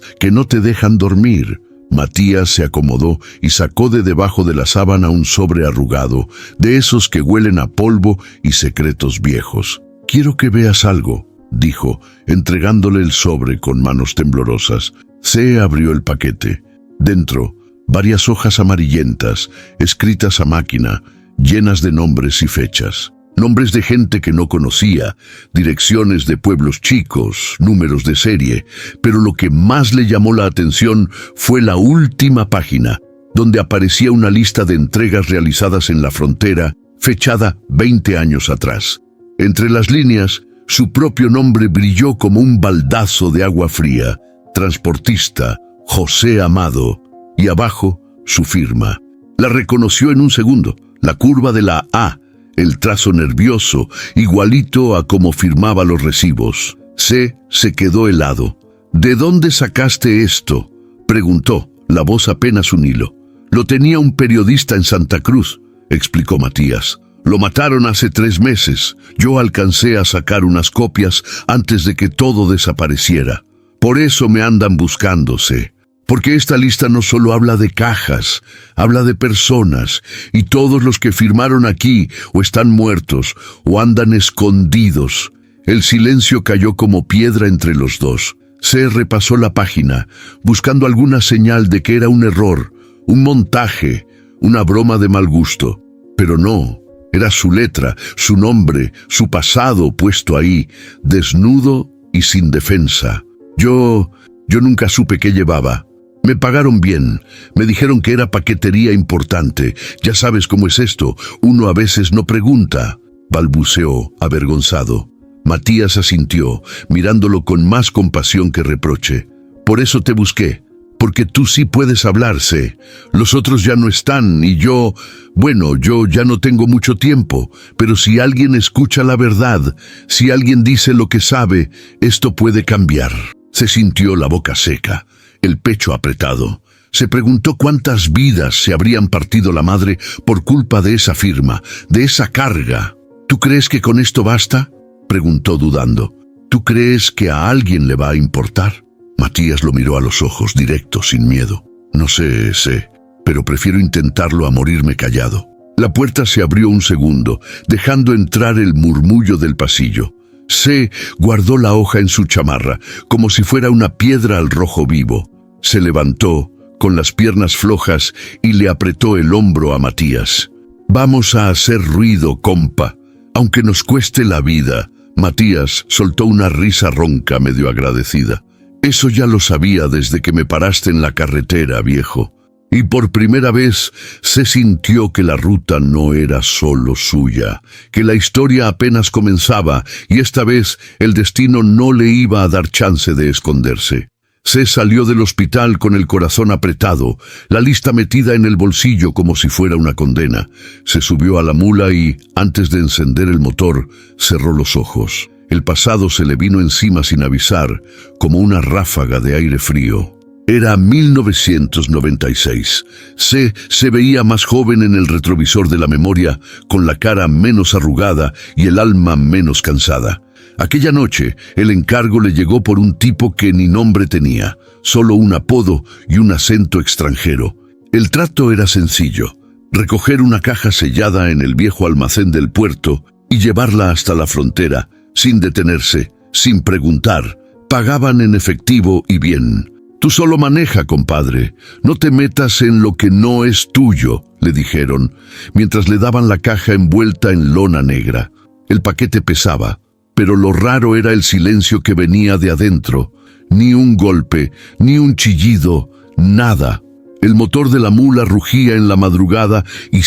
que no te dejan dormir. Matías se acomodó y sacó de debajo de la sábana un sobre arrugado, de esos que huelen a polvo y secretos viejos. «Quiero que veas algo», dijo, entregándole el sobre con manos temblorosas. Se abrió el paquete. Dentro, varias hojas amarillentas, escritas a máquina, llenas de nombres y fechas. Nombres de gente que no conocía, direcciones de pueblos chicos, números de serie, pero lo que más le llamó la atención fue la última página, donde aparecía una lista de entregas realizadas en la frontera, fechada 20 años atrás. Entre las líneas, su propio nombre brilló como un baldazo de agua fría: transportista José Amado, y abajo su firma. La reconoció en un segundo, la curva de la A, el trazo nervioso, igualito a como firmaba los recibos. Se quedó helado. «¿De dónde sacaste esto?», preguntó, la voz apenas un hilo. «Lo tenía un periodista en Santa Cruz», explicó Matías. «Lo mataron hace 3 meses. Yo alcancé a sacar unas copias antes de que todo desapareciera. Por eso me andan buscándose. Porque esta lista no solo habla de cajas, habla de personas, y todos los que firmaron aquí o están muertos o andan escondidos». El silencio cayó como piedra entre los dos. Se repasó la página, buscando alguna señal de que era un error, un montaje, una broma de mal gusto. Pero no, era su letra, su nombre, su pasado puesto ahí, desnudo y sin defensa. Yo nunca supe qué llevaba. Me pagaron bien, me dijeron que era paquetería importante. Ya sabes cómo es esto, uno a veces no pregunta, balbuceó, avergonzado. Matías asintió, mirándolo con más compasión que reproche. «Por eso te busqué, porque tú sí puedes hablarse. Los otros ya no están y yo ya no tengo mucho tiempo, pero si alguien escucha la verdad, si alguien dice lo que sabe, esto puede cambiar». Se sintió la boca seca, el pecho apretado. Se preguntó cuántas vidas se habrían partido la madre por culpa de esa firma, de esa carga. «¿Tú crees que con esto basta?», preguntó dudando. «¿Tú crees que a alguien le va a importar?». Matías lo miró a los ojos, directo, sin miedo. «No sé, pero prefiero intentarlo a morirme callado». La puerta se abrió un segundo, dejando entrar el murmullo del pasillo. Se guardó la hoja en su chamarra, como si fuera una piedra al rojo vivo. Se levantó, con las piernas flojas, y le apretó el hombro a Matías. «Vamos a hacer ruido, compa, aunque nos cueste la vida». Matías soltó una risa ronca, medio agradecida. «Eso ya lo sabía desde que me paraste en la carretera, viejo». Y por primera vez se sintió que la ruta no era solo suya, que la historia apenas comenzaba y esta vez el destino no le iba a dar chance de esconderse. Se salió del hospital con el corazón apretado, la lista metida en el bolsillo como si fuera una condena. Se subió a la mula y, antes de encender el motor, cerró los ojos. El pasado se le vino encima sin avisar, como una ráfaga de aire frío. Era 1996. Se veía más joven en el retrovisor de la memoria, con la cara menos arrugada y el alma menos cansada. Aquella noche, el encargo le llegó por un tipo que ni nombre tenía, solo un apodo y un acento extranjero. El trato era sencillo: recoger una caja sellada en el viejo almacén del puerto y llevarla hasta la frontera, sin detenerse, sin preguntar. Pagaban en efectivo y bien. «Tú solo maneja, compadre. No te metas en lo que no es tuyo», le dijeron, mientras le daban la caja envuelta en lona negra. El paquete pesaba, pero lo raro era el silencio que venía de adentro. Ni un golpe, ni un chillido, nada. El motor de la mula rugía en la madrugada y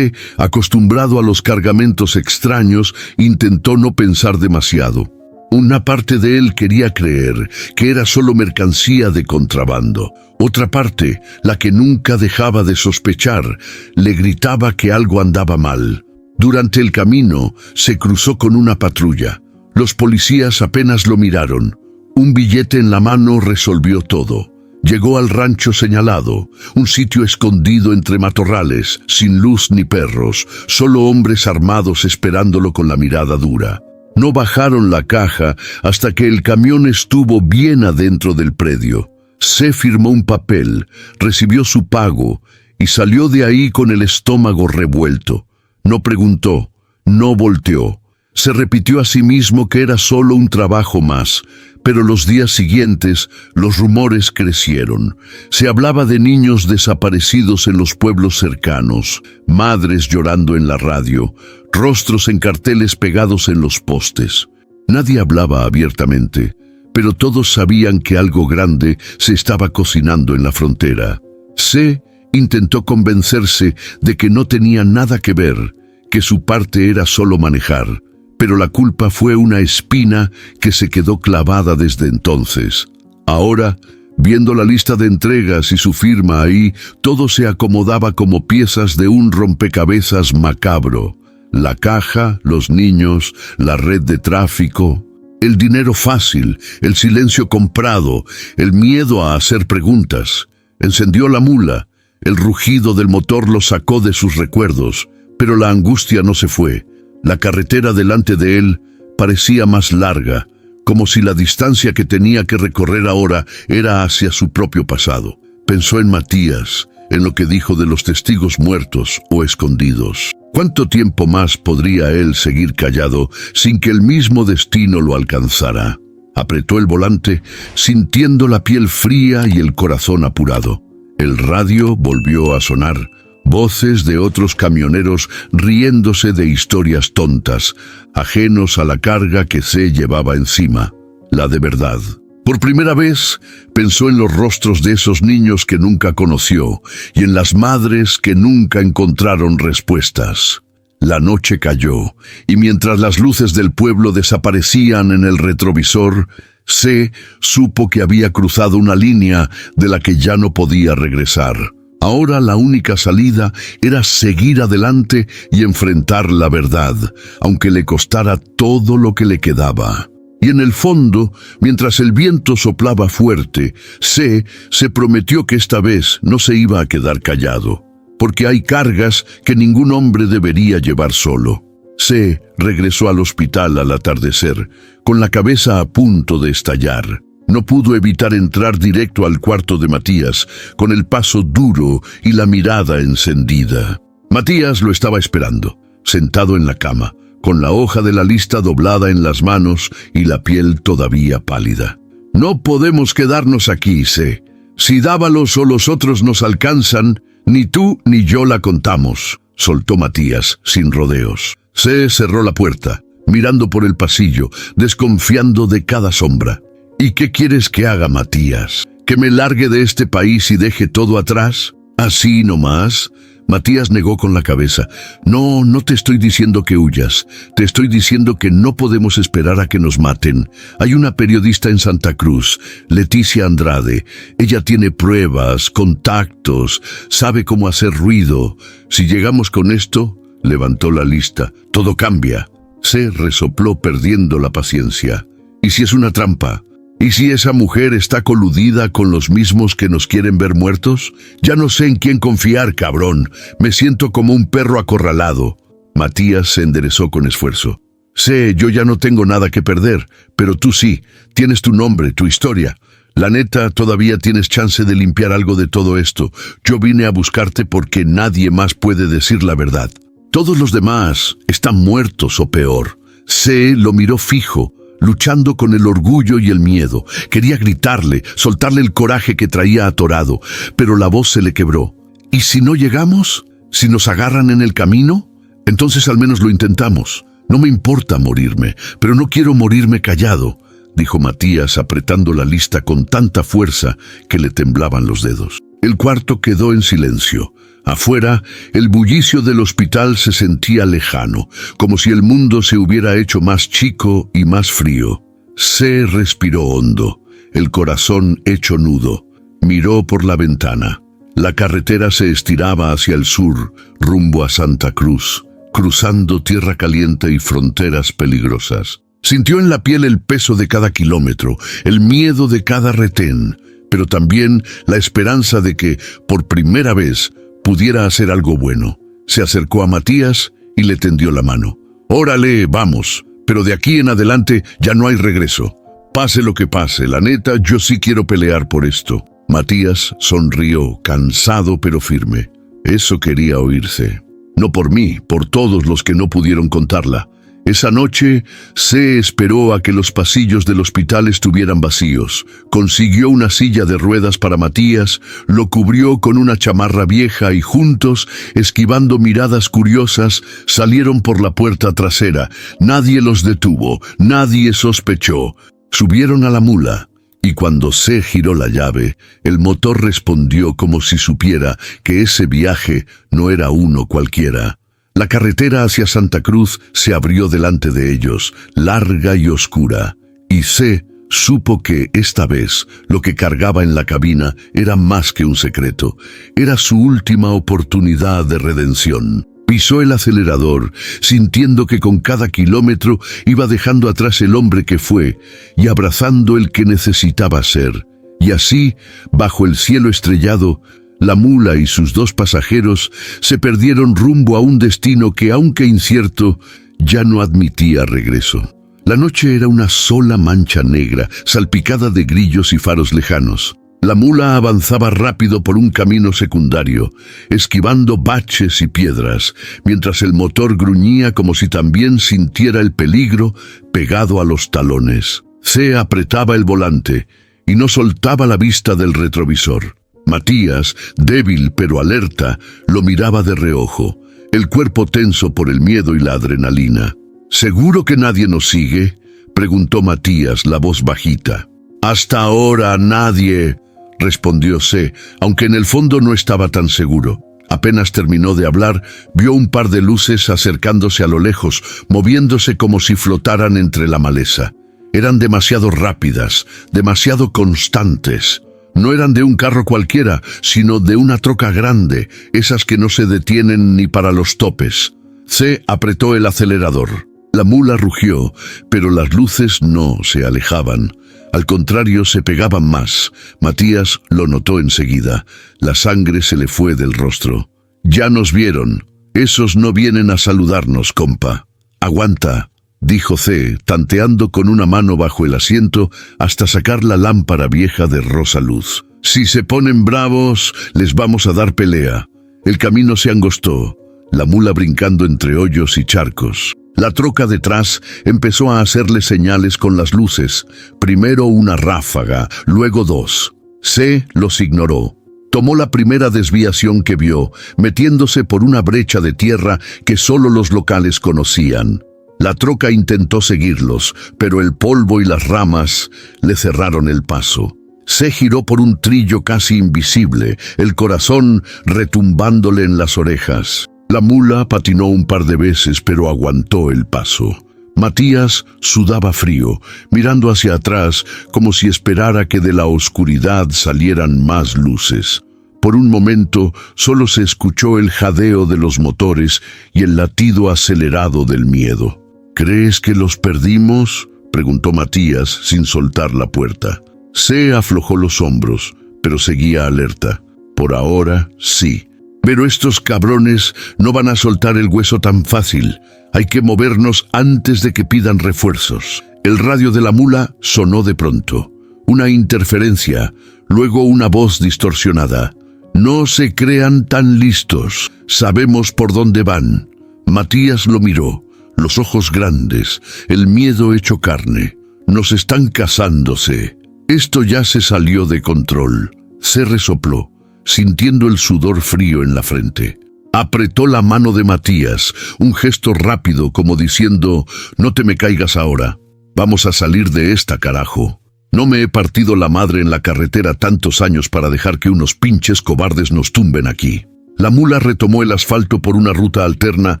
acostumbrado a los cargamentos extraños, intentó no pensar demasiado. Una parte de él quería creer que era solo mercancía de contrabando. Otra parte, la que nunca dejaba de sospechar, le gritaba que algo andaba mal. Durante el camino, se cruzó con una patrulla. Los policías apenas lo miraron. Un billete en la mano resolvió todo. Llegó al rancho señalado, un sitio escondido entre matorrales, sin luz ni perros, solo hombres armados esperándolo con la mirada dura. No bajaron la caja hasta que el camión estuvo bien adentro del predio. C firmó un papel, recibió su pago y salió de ahí con el estómago revuelto. No preguntó, no volteó. Se repitió a sí mismo que era solo un trabajo más, pero los días siguientes los rumores crecieron. Se hablaba de niños desaparecidos en los pueblos cercanos, madres llorando en la radio, rostros en carteles pegados en los postes. Nadie hablaba abiertamente, pero todos sabían que algo grande se estaba cocinando en la frontera. C intentó convencerse de que no tenía nada que ver, que su parte era solo manejar. Pero la culpa fue una espina que se quedó clavada desde entonces. Ahora, viendo la lista de entregas y su firma ahí, todo se acomodaba como piezas de un rompecabezas macabro. La caja, los niños, la red de tráfico, el dinero fácil, el silencio comprado, el miedo a hacer preguntas. Encendió la mula, el rugido del motor lo sacó de sus recuerdos, pero la angustia no se fue. La carretera delante de él parecía más larga, como si la distancia que tenía que recorrer ahora era hacia su propio pasado. Pensó en Matías, en lo que dijo de los testigos muertos o escondidos. ¿Cuánto tiempo más podría él seguir callado sin que el mismo destino lo alcanzara? Apretó el volante, sintiendo la piel fría y el corazón apurado. El radio volvió a sonar. Voces de otros camioneros riéndose de historias tontas, ajenos a la carga que se llevaba encima, la de verdad. Por primera vez pensó en los rostros de esos niños que nunca conoció y en las madres que nunca encontraron respuestas. La noche cayó, y mientras las luces del pueblo desaparecían en el retrovisor, C supo que había cruzado una línea de la que ya no podía regresar. Ahora la única salida era seguir adelante y enfrentar la verdad, aunque le costara todo lo que le quedaba. Y en el fondo, mientras el viento soplaba fuerte, C se prometió que esta vez no se iba a quedar callado, porque hay cargas que ningún hombre debería llevar solo. C regresó al hospital al atardecer, con la cabeza a punto de estallar. No pudo evitar entrar directo al cuarto de Matías, con el paso duro y la mirada encendida. Matías lo estaba esperando, sentado en la cama, con la hoja de la lista doblada en las manos y la piel todavía pálida. «No podemos quedarnos aquí, C. Si Dávalos o los otros nos alcanzan, ni tú ni yo la contamos», soltó Matías, sin rodeos. C cerró la puerta, mirando por el pasillo, desconfiando de cada sombra. «¿Y qué quieres que haga, Matías? ¿Que me largue de este país y deje todo atrás? ¿Así nomás?» Matías negó con la cabeza. «No, no te estoy diciendo que huyas. Te estoy diciendo que no podemos esperar a que nos maten. Hay una periodista en Santa Cruz, Leticia Andrade. Ella tiene pruebas, contactos, sabe cómo hacer ruido. Si llegamos con esto», levantó la lista, «todo cambia». Se resopló perdiendo la paciencia. «¿Y si es una trampa? ¿Y si esa mujer está coludida con los mismos que nos quieren ver muertos? Ya no sé en quién confiar, cabrón. Me siento como un perro acorralado». Matías se enderezó con esfuerzo. «Sé, yo ya no tengo nada que perder, pero tú sí. Tienes tu nombre, tu historia. La neta, todavía tienes chance de limpiar algo de todo esto. Yo vine a buscarte porque nadie más puede decir la verdad. Todos los demás están muertos o peor». C lo miró fijo, luchando con el orgullo y el miedo. Quería gritarle, soltarle el coraje que traía atorado, pero la voz se le quebró. «¿Y si no llegamos? ¿Si nos agarran en el camino? Entonces al menos lo intentamos. No me importa morirme, pero no quiero morirme callado», dijo Matías, apretando la lista con tanta fuerza que le temblaban los dedos. El cuarto quedó en silencio. Afuera, el bullicio del hospital se sentía lejano, como si el mundo se hubiera hecho más chico y más frío. Se respiró hondo, el corazón hecho nudo. Miró por la ventana. La carretera se estiraba hacia el sur, rumbo a Santa Cruz, cruzando tierra caliente y fronteras peligrosas. Sintió en la piel el peso de cada kilómetro, el miedo de cada retén, pero también la esperanza de que, por primera vez, pudiera hacer algo bueno. Se acercó a Matías y le tendió la mano. «Órale, vamos, pero de aquí en adelante ya no hay regreso. Pase lo que pase, la neta, yo sí quiero pelear por esto». Matías sonrió, cansado pero firme. Eso quería oírse. No por mí, por todos los que no pudieron contarla. Esa noche, C esperó a que los pasillos del hospital estuvieran vacíos. Consiguió una silla de ruedas para Matías, lo cubrió con una chamarra vieja y juntos, esquivando miradas curiosas, salieron por la puerta trasera. Nadie los detuvo, nadie sospechó. Subieron a la mula. Y cuando C giró la llave, el motor respondió como si supiera que ese viaje no era uno cualquiera. La carretera hacia Santa Cruz se abrió delante de ellos, larga y oscura, y C supo que, esta vez, lo que cargaba en la cabina era más que un secreto. Era su última oportunidad de redención. Pisó el acelerador, sintiendo que con cada kilómetro iba dejando atrás el hombre que fue y abrazando el que necesitaba ser. Y así, bajo el cielo estrellado, la mula y sus 2 pasajeros se perdieron rumbo a un destino que, aunque incierto, ya no admitía regreso. La noche era una sola mancha negra, salpicada de grillos y faros lejanos. La mula avanzaba rápido por un camino secundario, esquivando baches y piedras, mientras el motor gruñía como si también sintiera el peligro pegado a los talones. C apretaba el volante y no soltaba la vista del retrovisor. Matías, débil pero alerta, lo miraba de reojo, el cuerpo tenso por el miedo y la adrenalina. ¿Seguro que nadie nos sigue?, preguntó Matías, la voz bajita. «Hasta ahora nadie», respondió C, aunque en el fondo no estaba tan seguro. Apenas terminó de hablar, vio un par de luces acercándose a lo lejos, moviéndose como si flotaran entre la maleza. Eran demasiado rápidas, demasiado constantes. No eran de un carro cualquiera, sino de una troca grande, esas que no se detienen ni para los topes. C apretó el acelerador. La mula rugió, pero las luces no se alejaban. Al contrario, se pegaban más. Matías lo notó enseguida. La sangre se le fue del rostro. «Ya nos vieron. Esos no vienen a saludarnos, compa». «Aguanta», dijo C, tanteando con una mano bajo el asiento hasta sacar la lámpara vieja de rosa luz. «Si se ponen bravos, les vamos a dar pelea». El camino se angostó, la mula brincando entre hoyos y charcos. La troca detrás empezó a hacerle señales con las luces, primero una ráfaga, luego 2. C los ignoró. Tomó la primera desviación que vio, metiéndose por una brecha de tierra que solo los locales conocían. La troca intentó seguirlos, pero el polvo y las ramas le cerraron el paso. C giró por un trillo casi invisible, el corazón retumbándole en las orejas. La mula patinó un par de veces, pero aguantó el paso. Matías sudaba frío, mirando hacia atrás como si esperara que de la oscuridad salieran más luces. Por un momento solo se escuchó el jadeo de los motores y el latido acelerado del miedo. «¿Crees que los perdimos?», preguntó Matías sin soltar la puerta. C aflojó los hombros, pero seguía alerta. «Por ahora, sí. Pero estos cabrones no van a soltar el hueso tan fácil. Hay que movernos antes de que pidan refuerzos». El radio de la mula sonó de pronto. Una interferencia, luego una voz distorsionada. «No se crean tan listos. Sabemos por dónde van». Matías lo miró, los ojos grandes, el miedo hecho carne. «Nos están cazándose. Esto ya se salió de control». Se resopló, sintiendo el sudor frío en la frente. Apretó la mano de Matías, un gesto rápido como diciendo: «No te me caigas ahora. Vamos a salir de esta, carajo. No me he partido la madre en la carretera tantos años para dejar que unos pinches cobardes nos tumben aquí». La mula retomó el asfalto por una ruta alterna,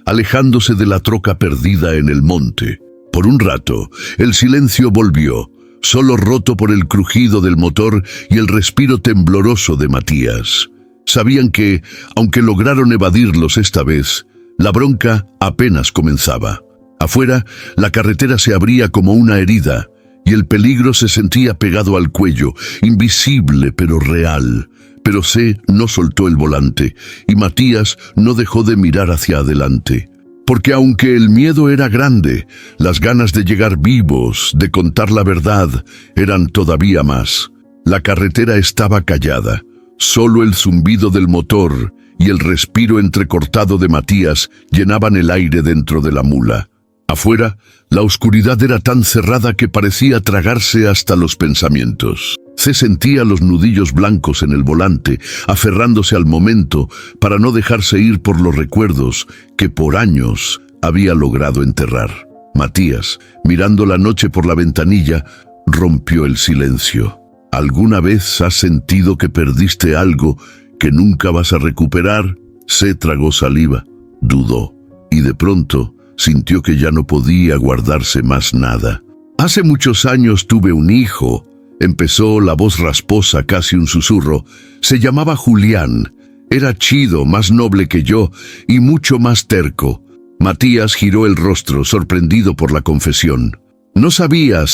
alejándose de la troca perdida en el monte. Por un rato, el silencio volvió, solo roto por el crujido del motor y el respiro tembloroso de Matías. Sabían que, aunque lograron evadirlos esta vez, la bronca apenas comenzaba. Afuera, la carretera se abría como una herida, y el peligro se sentía pegado al cuello, invisible pero real. Pero C no soltó el volante, y Matías no dejó de mirar hacia adelante. Porque aunque el miedo era grande, las ganas de llegar vivos, de contar la verdad, eran todavía más. La carretera estaba callada. Solo el zumbido del motor y el respiro entrecortado de Matías llenaban el aire dentro de la mula. Afuera, la oscuridad era tan cerrada que parecía tragarse hasta los pensamientos. Se sentía los nudillos blancos en el volante, aferrándose al momento para no dejarse ir por los recuerdos que por años había logrado enterrar. Matías, mirando la noche por la ventanilla, rompió el silencio. ¿Alguna vez has sentido que perdiste algo que nunca vas a recuperar? Se tragó saliva, dudó, y de pronto sintió que ya no podía guardarse más nada. Hace muchos años tuve un hijo, empezó la voz rasposa, casi un susurro. Se llamaba Julián, era chido, más noble que yo y mucho más terco. Matías giró el rostro, sorprendido por la confesión. No sabía,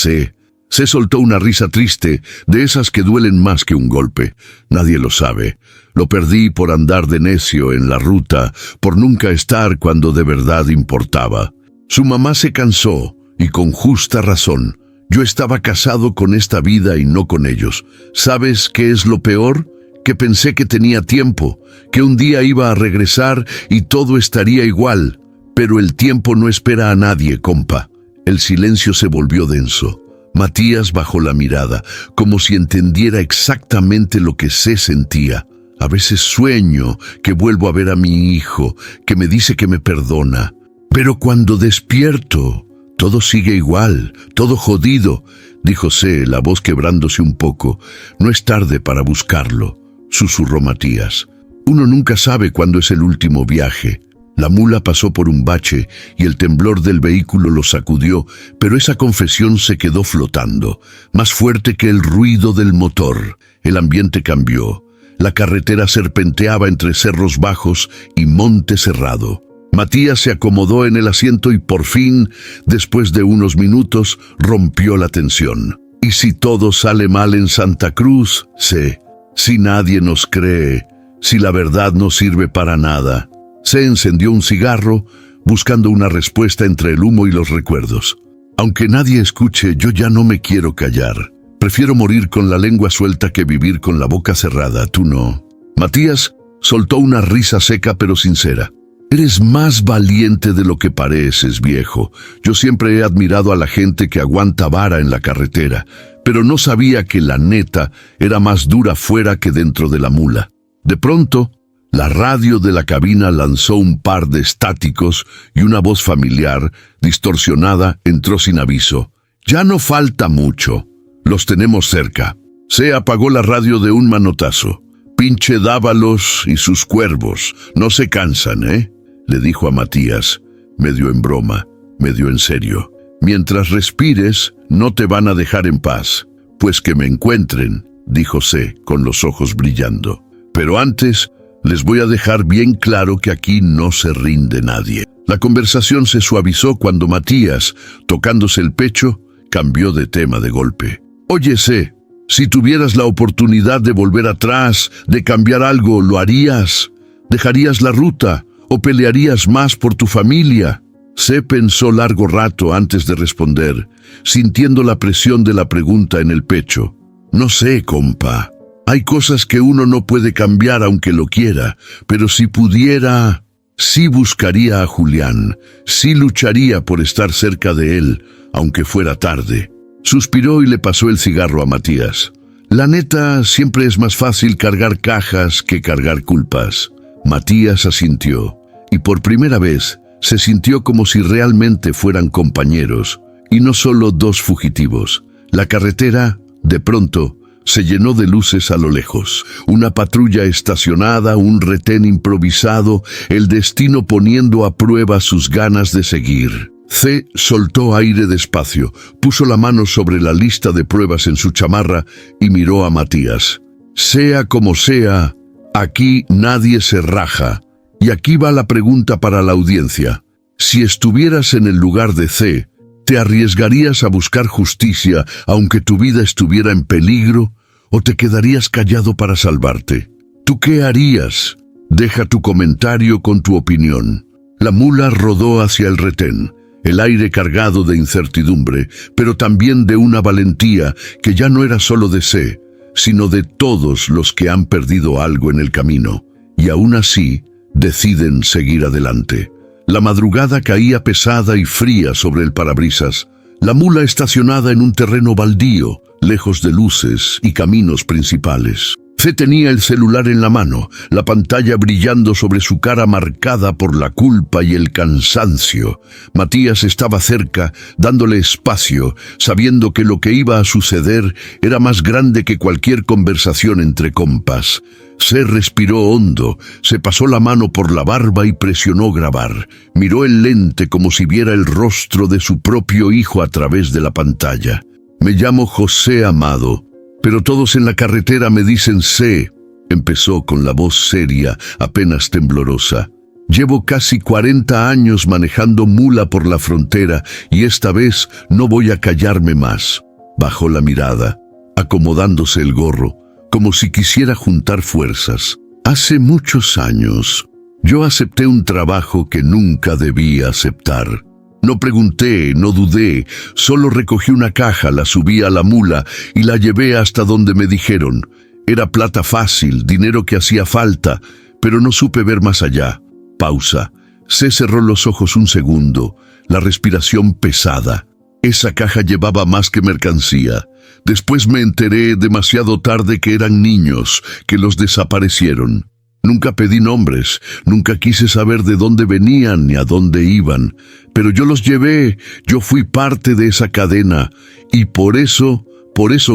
se soltó una risa triste, de esas que duelen más que un golpe. Nadie lo sabe. Lo perdí por andar de necio en la ruta, por nunca estar cuando de verdad importaba. Su mamá se cansó, y con justa razón. Yo estaba casado con esta vida y no con ellos. ¿Sabes qué es lo peor? Que pensé que tenía tiempo, que un día iba a regresar y todo estaría igual. Pero el tiempo no espera a nadie, compa. El silencio se volvió denso. Matías bajó la mirada, como si entendiera exactamente lo que se sentía. A veces sueño que vuelvo a ver a mi hijo, que me dice que me perdona. Pero cuando despierto, todo sigue igual, todo jodido, dijo C, la voz quebrándose un poco. No es tarde para buscarlo, susurró Matías. Uno nunca sabe cuándo es el último viaje. La mula pasó por un bache y el temblor del vehículo lo sacudió, pero esa confesión se quedó flotando, más fuerte que el ruido del motor. El ambiente cambió. La carretera serpenteaba entre cerros bajos y monte cerrado. Matías se acomodó en el asiento y por fin, después de unos minutos, rompió la tensión. ¿Y si todo sale mal en Santa Cruz? Si nadie nos cree, si la verdad no sirve para nada. Se encendió un cigarro, buscando una respuesta entre el humo y los recuerdos. Aunque nadie escuche, yo ya no me quiero callar. Prefiero morir con la lengua suelta que vivir con la boca cerrada, tú no. Matías soltó una risa seca pero sincera. Eres más valiente de lo que pareces, viejo. Yo siempre he admirado a la gente que aguanta vara en la carretera, pero no sabía que la neta era más dura fuera que dentro de la mula. De pronto, la radio de la cabina lanzó un par de estáticos y una voz familiar, distorsionada, entró sin aviso. Ya no falta mucho. Los tenemos cerca. Se apagó la radio de un manotazo. Pinche Dávalos y sus cuervos. No se cansan, ¿eh? Le dijo a Matías, medio en broma, medio en serio. Mientras respires, no te van a dejar en paz. Pues que me encuentren, dijo C, con los ojos brillando. Pero antes, les voy a dejar bien claro que aquí no se rinde nadie. La conversación se suavizó cuando Matías, tocándose el pecho, cambió de tema de golpe. Oye, C, si tuvieras la oportunidad de volver atrás, de cambiar algo, ¿lo harías? ¿Dejarías la ruta? ¿O pelearías más por tu familia? C pensó largo rato antes de responder, sintiendo la presión de la pregunta en el pecho. No sé, compa. Hay cosas que uno no puede cambiar aunque lo quiera, pero si pudiera, sí buscaría a Julián, sí lucharía por estar cerca de él, aunque fuera tarde. Suspiró y le pasó el cigarro a Matías. La neta, siempre es más fácil cargar cajas que cargar culpas. Matías asintió, y por primera vez se sintió como si realmente fueran compañeros, y no solo dos fugitivos. La carretera, de pronto, se llenó de luces a lo lejos. Una patrulla estacionada, un retén improvisado, el destino poniendo a prueba sus ganas de seguir. C soltó aire despacio, puso la mano sobre la lista de pruebas en su chamarra y miró a Matías. Sea como sea, aquí nadie se raja. Y aquí va la pregunta para la audiencia. Si estuvieras en el lugar de C, ¿te arriesgarías a buscar justicia aunque tu vida estuviera en peligro? ¿O te quedarías callado para salvarte? ¿Tú qué harías? Deja tu comentario con tu opinión. La mula rodó hacia el retén, el aire cargado de incertidumbre, pero también de una valentía que ya no era solo de C, sino de todos los que han perdido algo en el camino, y aún así deciden seguir adelante. La madrugada caía pesada y fría sobre el parabrisas, la mula estacionada en un terreno baldío, lejos de luces y caminos principales. C tenía el celular en la mano, la pantalla brillando sobre su cara marcada por la culpa y el cansancio. Matías estaba cerca, dándole espacio, sabiendo que lo que iba a suceder era más grande que cualquier conversación entre compas. C respiró hondo, se pasó la mano por la barba y presionó grabar. Miró el lente como si viera el rostro de su propio hijo a través de la pantalla. Me llamo José Amado, pero todos en la carretera me dicen C. Empezó con la voz seria, apenas temblorosa. Llevo casi 40 años manejando mula por la frontera y esta vez no voy a callarme más. Bajó la mirada, acomodándose el gorro, como si quisiera juntar fuerzas. Hace muchos años, yo acepté un trabajo que nunca debía aceptar. No pregunté, no dudé, solo recogí una caja, la subí a la mula y la llevé hasta donde me dijeron. Era plata fácil, dinero que hacía falta, pero no supe ver más allá. Pausa. Se cerró los ojos un segundo, la respiración pesada. Esa caja llevaba más que mercancía. Después me enteré demasiado tarde que eran niños, que los desaparecieron. Nunca pedí nombres, nunca quise saber de dónde venían ni a dónde iban, pero yo los llevé, yo fui parte de esa cadena, y por eso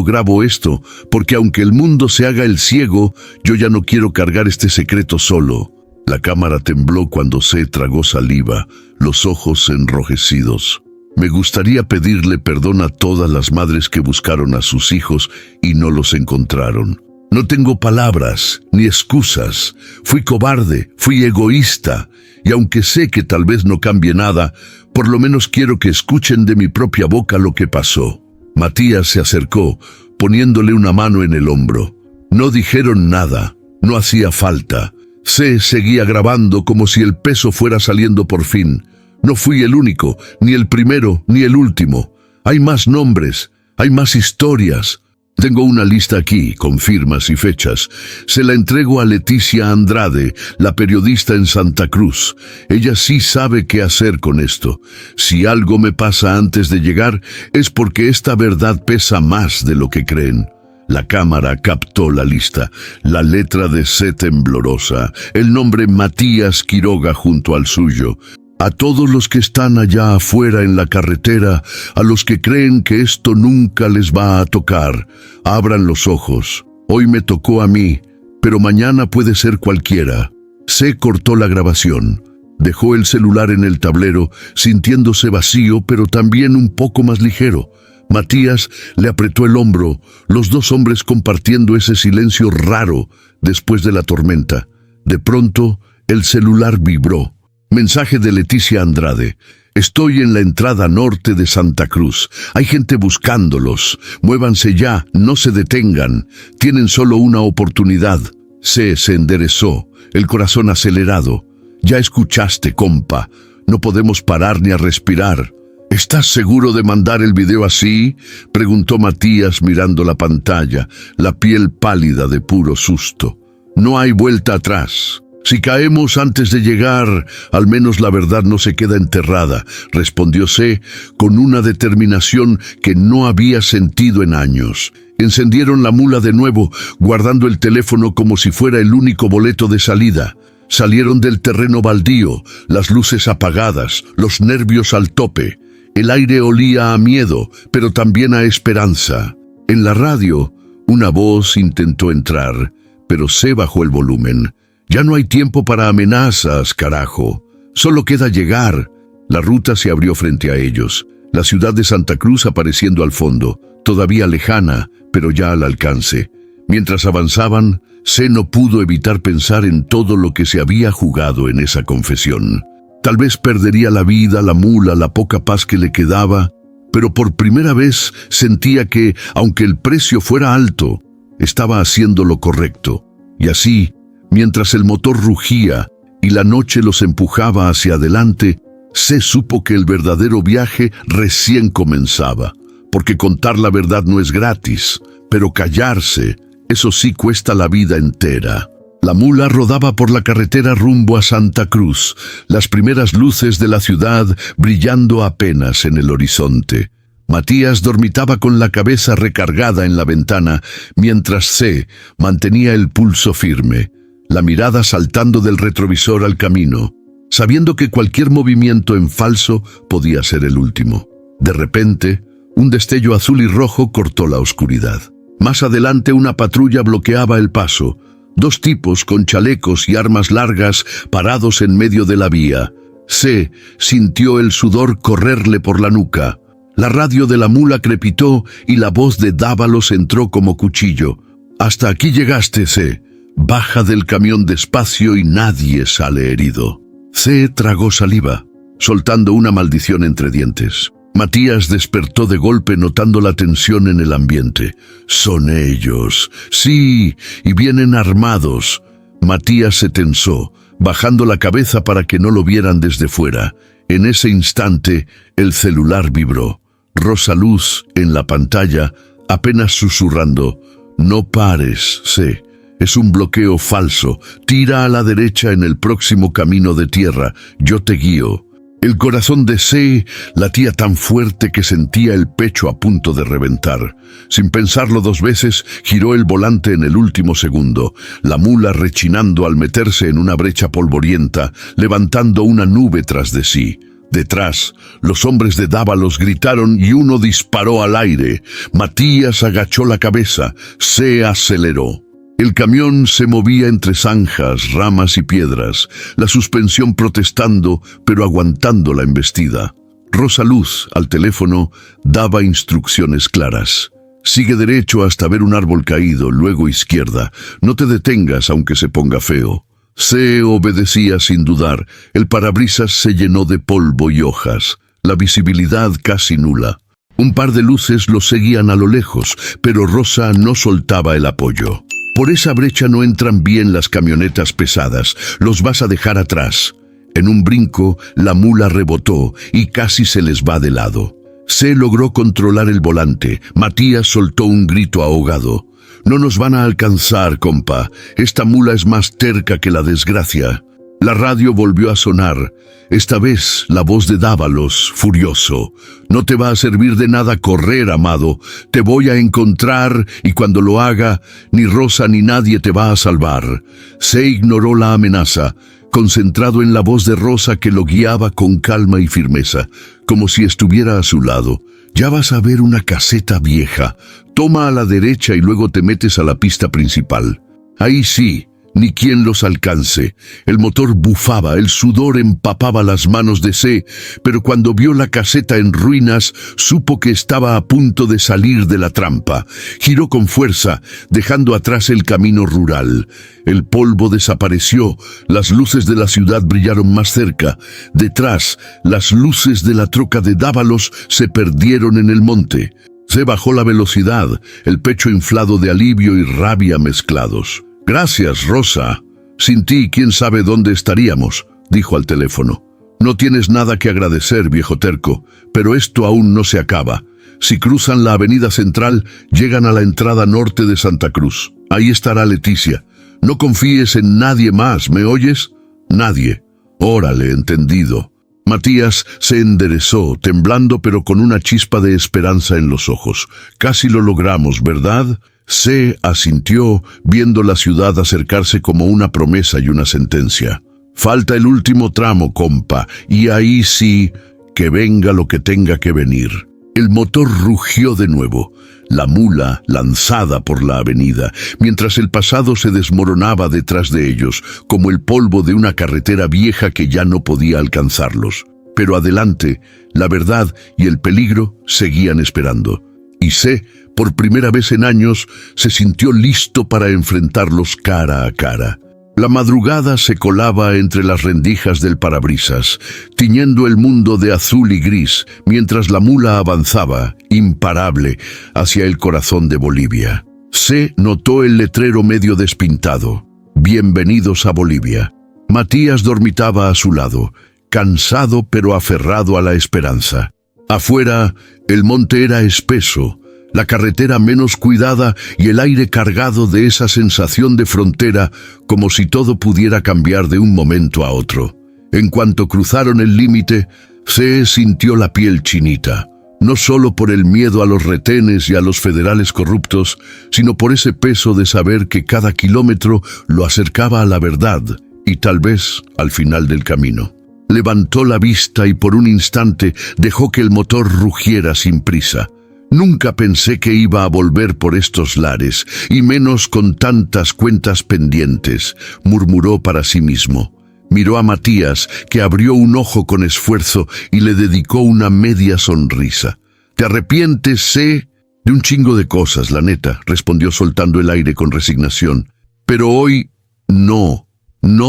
grabo esto, porque aunque el mundo se haga el ciego, yo ya no quiero cargar este secreto solo. La cámara tembló cuando se tragó saliva, los ojos enrojecidos. Me gustaría pedirle perdón a todas las madres que buscaron a sus hijos y no los encontraron. No tengo palabras, ni excusas. Fui cobarde, fui egoísta, y aunque sé que tal vez no cambie nada, por lo menos quiero que escuchen de mi propia boca lo que pasó. Matías se acercó, poniéndole una mano en el hombro. No dijeron nada, no hacía falta. C seguía grabando como si el peso fuera saliendo por fin. No fui el único, ni el primero, ni el último. Hay más nombres, hay más historias. Tengo una lista aquí, con firmas y fechas. Se la entrego a Leticia Andrade, la periodista en Santa Cruz. Ella sí sabe qué hacer con esto. Si algo me pasa antes de llegar, es porque esta verdad pesa más de lo que creen. La cámara captó la lista, la letra de C temblorosa, el nombre Matías Quiroga junto al suyo. A todos los que están allá afuera en la carretera, a los que creen que esto nunca les va a tocar, abran los ojos. Hoy me tocó a mí, pero mañana puede ser cualquiera. C cortó la grabación. Dejó el celular en el tablero, sintiéndose vacío, pero también un poco más ligero. Matías le apretó el hombro, los dos hombres compartiendo ese silencio raro después de la tormenta. De pronto, el celular vibró. Mensaje de Leticia Andrade. Estoy en la entrada norte de Santa Cruz. Hay gente buscándolos. Muévanse ya, no se detengan. Tienen solo una oportunidad. Se enderezó, el corazón acelerado. Ya escuchaste, compa. No podemos parar ni a respirar. ¿Estás seguro de mandar el video así?, preguntó Matías mirando la pantalla, la piel pálida de puro susto. No hay vuelta atrás. Si caemos antes de llegar, al menos la verdad no se queda enterrada, respondió C con una determinación que no había sentido en años. Encendieron la mula de nuevo, guardando el teléfono como si fuera el único boleto de salida. Salieron del terreno baldío, las luces apagadas, los nervios al tope. El aire olía a miedo, pero también a esperanza. En la radio, una voz intentó entrar, pero C bajó el volumen. Ya no hay tiempo para amenazas, carajo. Solo queda llegar. La ruta se abrió frente a ellos. La ciudad de Santa Cruz apareciendo al fondo, todavía lejana, pero ya al alcance. Mientras avanzaban, C no pudo evitar pensar en todo lo que se había jugado en esa confesión. Tal vez perdería la vida, la mula, la poca paz que le quedaba, pero por primera vez sentía que, aunque el precio fuera alto, estaba haciendo lo correcto. Y así, mientras el motor rugía y la noche los empujaba hacia adelante, C supo que el verdadero viaje recién comenzaba, porque contar la verdad no es gratis, pero callarse Eso sí cuesta la vida entera. La mula rodaba por la carretera rumbo a Santa Cruz, las primeras luces de la ciudad brillando apenas en el horizonte. Matías dormitaba con la cabeza recargada en la ventana, mientras C mantenía el pulso firme, la mirada saltando del retrovisor al camino, sabiendo que cualquier movimiento en falso podía ser el último. De repente, un destello azul y rojo cortó la oscuridad. Más adelante una patrulla bloqueaba el paso. Dos tipos con chalecos y armas largas parados en medio de la vía. C sintió el sudor correrle por la nuca. La radio de la mula crepitó y la voz de Dávalos entró como cuchillo. «Hasta aquí llegaste, C. Baja del camión despacio y nadie sale herido». C tragó saliva, soltando una maldición entre dientes. Matías despertó de golpe notando la tensión en el ambiente. «Son ellos. Sí, y vienen armados». Matías se tensó, bajando la cabeza para que no lo vieran desde fuera. En ese instante, el celular vibró. Rosa Luz, en la pantalla, apenas susurrando: «No pares, C. Es un bloqueo falso. Tira a la derecha en el próximo camino de tierra. Yo te guío». El corazón de C latía tan fuerte que sentía el pecho a punto de reventar. Sin pensarlo dos veces, giró el volante en el último segundo, la mula rechinando al meterse en una brecha polvorienta, levantando una nube tras de sí. Detrás, los hombres de Dávalos gritaron y uno disparó al aire. Matías agachó la cabeza. C aceleró. El camión se movía entre zanjas, ramas y piedras, la suspensión protestando, pero aguantando la embestida. Rosa Luz, al teléfono, daba instrucciones claras. «Sigue derecho hasta ver un árbol caído, luego izquierda. No te detengas aunque se ponga feo». C obedecía sin dudar. El parabrisas se llenó de polvo y hojas, la visibilidad casi nula. Un par de luces lo seguían a lo lejos, pero Rosa no soltaba el apoyo. «Por esa brecha no entran bien las camionetas pesadas, los vas a dejar atrás». En un brinco, la mula rebotó y casi se les va de lado. C logró controlar el volante. Matías soltó un grito ahogado. «No nos van a alcanzar, compa. Esta mula es más terca que la desgracia». La radio volvió a sonar. Esta vez la voz de Dávalos, furioso: «No te va a servir de nada correr, amado. Te voy a encontrar y cuando lo haga, ni Rosa ni nadie te va a salvar». Se ignoró la amenaza, concentrado en la voz de Rosa que lo guiaba con calma y firmeza, como si estuviera a su lado. «Ya vas a ver una caseta vieja. Toma a la derecha y luego te metes a la pista principal. Ahí sí, ni quien los alcance». El motor bufaba, el sudor empapaba las manos de C, pero cuando vio la caseta en ruinas, supo que estaba a punto de salir de la trampa. Giró con fuerza, dejando atrás el camino rural. El polvo desapareció, las luces de la ciudad brillaron más cerca. Detrás, las luces de la troca de Dávalos se perdieron en el monte. C bajó la velocidad, el pecho inflado de alivio y rabia mezclados. «Gracias, Rosa. Sin ti, quién sabe dónde estaríamos», dijo al teléfono. «No tienes nada que agradecer, viejo terco, pero esto aún no se acaba. Si cruzan la avenida central, llegan a la entrada norte de Santa Cruz. Ahí estará Leticia. No confíes en nadie más, ¿me oyes? Nadie». «Órale, entendido». Matías se enderezó, temblando pero con una chispa de esperanza en los ojos. «Casi lo logramos, ¿verdad?». C asintió, viendo la ciudad acercarse como una promesa y una sentencia. «Falta el último tramo, compa, y ahí sí, que venga lo que tenga que venir». El motor rugió de nuevo, la mula lanzada por la avenida, mientras el pasado se desmoronaba detrás de ellos, como el polvo de una carretera vieja que ya no podía alcanzarlos. Pero adelante, la verdad y el peligro seguían esperando. Y C, por primera vez en años, se sintió listo para enfrentarlos cara a cara. La madrugada se colaba entre las rendijas del parabrisas, tiñendo el mundo de azul y gris, mientras la mula avanzaba, imparable, hacia el corazón de Bolivia. C notó el letrero medio despintado: «Bienvenidos a Bolivia». Matías dormitaba a su lado, cansado pero aferrado a la esperanza. Afuera, el monte era espeso. la carretera menos cuidada y el aire cargado de esa sensación de frontera, como si todo pudiera cambiar de un momento a otro. En cuanto cruzaron el límite, C sintió la piel chinita, no solo por el miedo a los retenes y a los federales corruptos, sino por ese peso de saber que cada kilómetro lo acercaba a la verdad y tal vez al final del camino. Levantó la vista y por un instante dejó que el motor rugiera sin prisa. Nunca pensé que iba a volver por estos lares, y menos con tantas cuentas pendientes, murmuró para sí mismo. Miró a Matías, que abrió un ojo con esfuerzo y le dedicó una media sonrisa. «¿Te arrepientes, C?» «De un chingo de cosas, la neta», respondió soltando el aire con resignación. «Pero hoy, no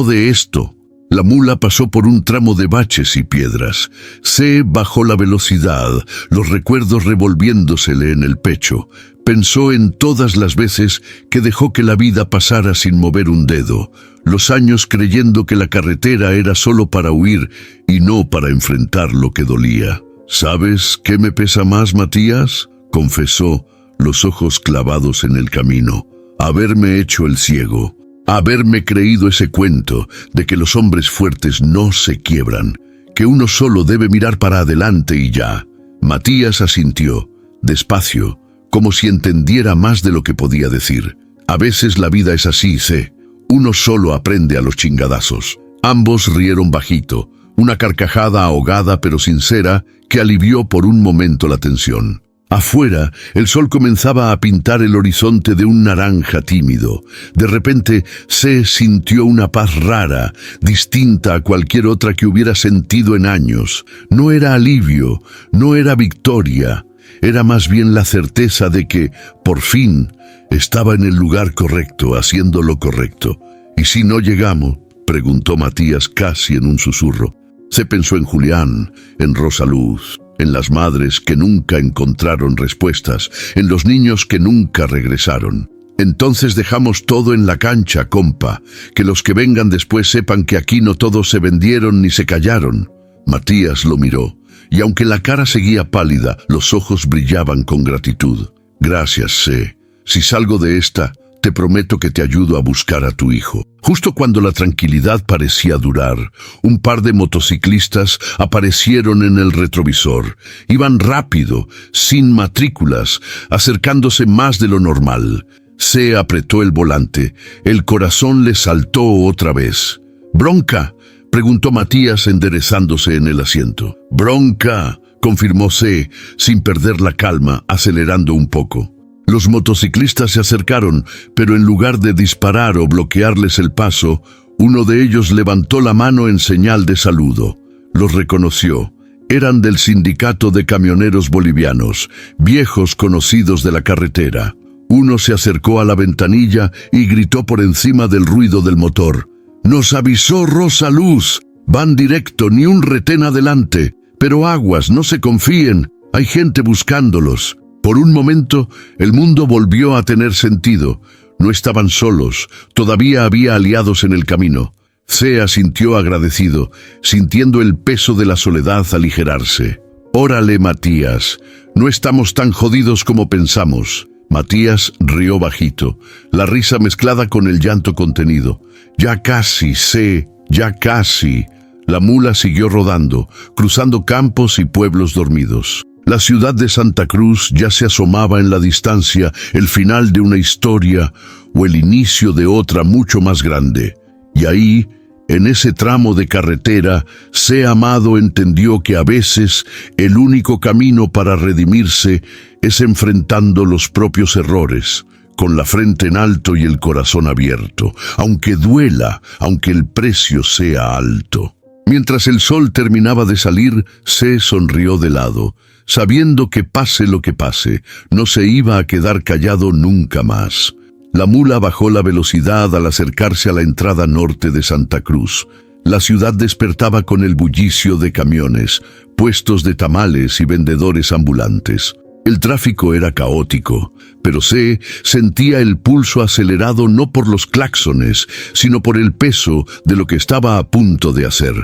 de esto». La mula pasó por un tramo de baches y piedras. C bajó la velocidad, los recuerdos revolviéndosele en el pecho. Pensó en todas las veces que dejó que la vida pasara sin mover un dedo, los años creyendo que la carretera era solo para huir y no para enfrentar lo que dolía. «¿Sabes qué me pesa más, Matías?», confesó, los ojos clavados en el camino. «Haberme hecho el ciego. Haberme creído ese cuento de que los hombres fuertes no se quiebran, que uno solo debe mirar para adelante y ya». Matías asintió, despacio, como si entendiera más de lo que podía decir. «A veces la vida es así, C. Uno solo aprende a los chingadazos». Ambos rieron bajito, una carcajada ahogada pero sincera que alivió por un momento la tensión. Afuera, el sol comenzaba a pintar el horizonte de un naranja tímido. De repente, C sintió una paz rara, distinta a cualquier otra que hubiera sentido en años. No era alivio, no era victoria, era más bien la certeza de que, por fin, estaba en el lugar correcto, haciendo lo correcto. «¿Y si no llegamos?», preguntó Matías casi en un susurro. Se pensó en Julián, en Rosaluz, en las madres que nunca encontraron respuestas, en los niños que nunca regresaron. «Entonces dejamos todo en la cancha, compa, que los que vengan después sepan que aquí no todos se vendieron ni se callaron». Matías lo miró, y aunque la cara seguía pálida, los ojos brillaban con gratitud. «Gracias, C. Si salgo de esta, te prometo que te ayudo a buscar a tu hijo». Justo cuando la tranquilidad parecía durar, un par de motociclistas aparecieron en el retrovisor. Iban rápido, sin matrículas, acercándose más de lo normal. C apretó el volante. El corazón le saltó otra vez. «¿Bronca?», preguntó Matías enderezándose en el asiento. «Bronca», confirmó C, sin perder la calma, acelerando un poco. Los motociclistas se acercaron, pero en lugar de disparar o bloquearles el paso, uno de ellos levantó la mano en señal de saludo. Los reconoció. Eran del Sindicato de Camioneros Bolivianos, viejos conocidos de la carretera. Uno se acercó a la ventanilla y gritó por encima del ruido del motor: «Nos avisó Rosaluz. Van directo, ni un retén adelante. Pero aguas, no se confíen. Hay gente buscándolos». Por un momento, el mundo volvió a tener sentido. No estaban solos, todavía había aliados en el camino. C asintió agradecido, sintiendo el peso de la soledad aligerarse. «Órale, Matías, no estamos tan jodidos como pensamos». Matías rió bajito, la risa mezclada con el llanto contenido. «Ya casi, C, ya casi». La mula siguió rodando, cruzando campos y pueblos dormidos. La ciudad de Santa Cruz ya se asomaba en la distancia, el final de una historia o el inicio de otra mucho más grande. Y ahí, en ese tramo de carretera, C. Amado entendió que a veces el único camino para redimirse es enfrentando los propios errores, con la frente en alto y el corazón abierto, aunque duela, aunque el precio sea alto. Mientras el sol terminaba de salir, C. sonrió de lado, sabiendo que pase lo que pase, no se iba a quedar callado nunca más. La mula bajó la velocidad al acercarse a la entrada norte de Santa Cruz. La ciudad despertaba con el bullicio de camiones, puestos de tamales y vendedores ambulantes. El tráfico era caótico, pero C. sentía el pulso acelerado no por los claxones, sino por el peso de lo que estaba a punto de hacer.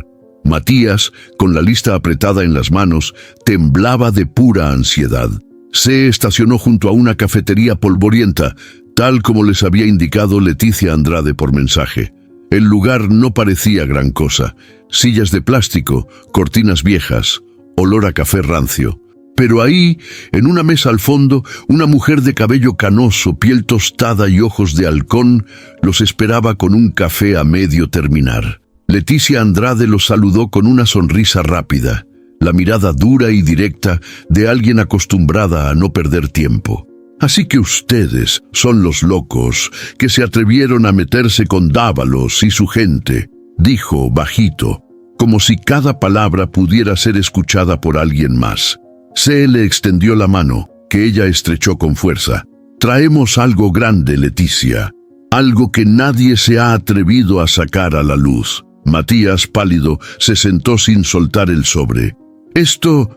Matías, con la lista apretada en las manos, temblaba de pura ansiedad. Se estacionó junto a una cafetería polvorienta, tal como les había indicado Leticia Andrade por mensaje. El lugar no parecía gran cosa. Sillas de plástico, cortinas viejas, olor a café rancio. Pero ahí, en una mesa al fondo, una mujer de cabello canoso, piel tostada y ojos de halcón los esperaba con un café a medio terminar. Leticia Andrade los saludó con una sonrisa rápida, la mirada dura y directa de alguien acostumbrada a no perder tiempo. Así que ustedes son los locos que se atrevieron a meterse con Dávalos y su gente, dijo bajito, como si cada palabra pudiera ser escuchada por alguien más. Se le extendió la mano, que ella estrechó con fuerza. Traemos algo grande, Leticia, algo que nadie se ha atrevido a sacar a la luz. Matías, pálido, se sentó sin soltar el sobre. Esto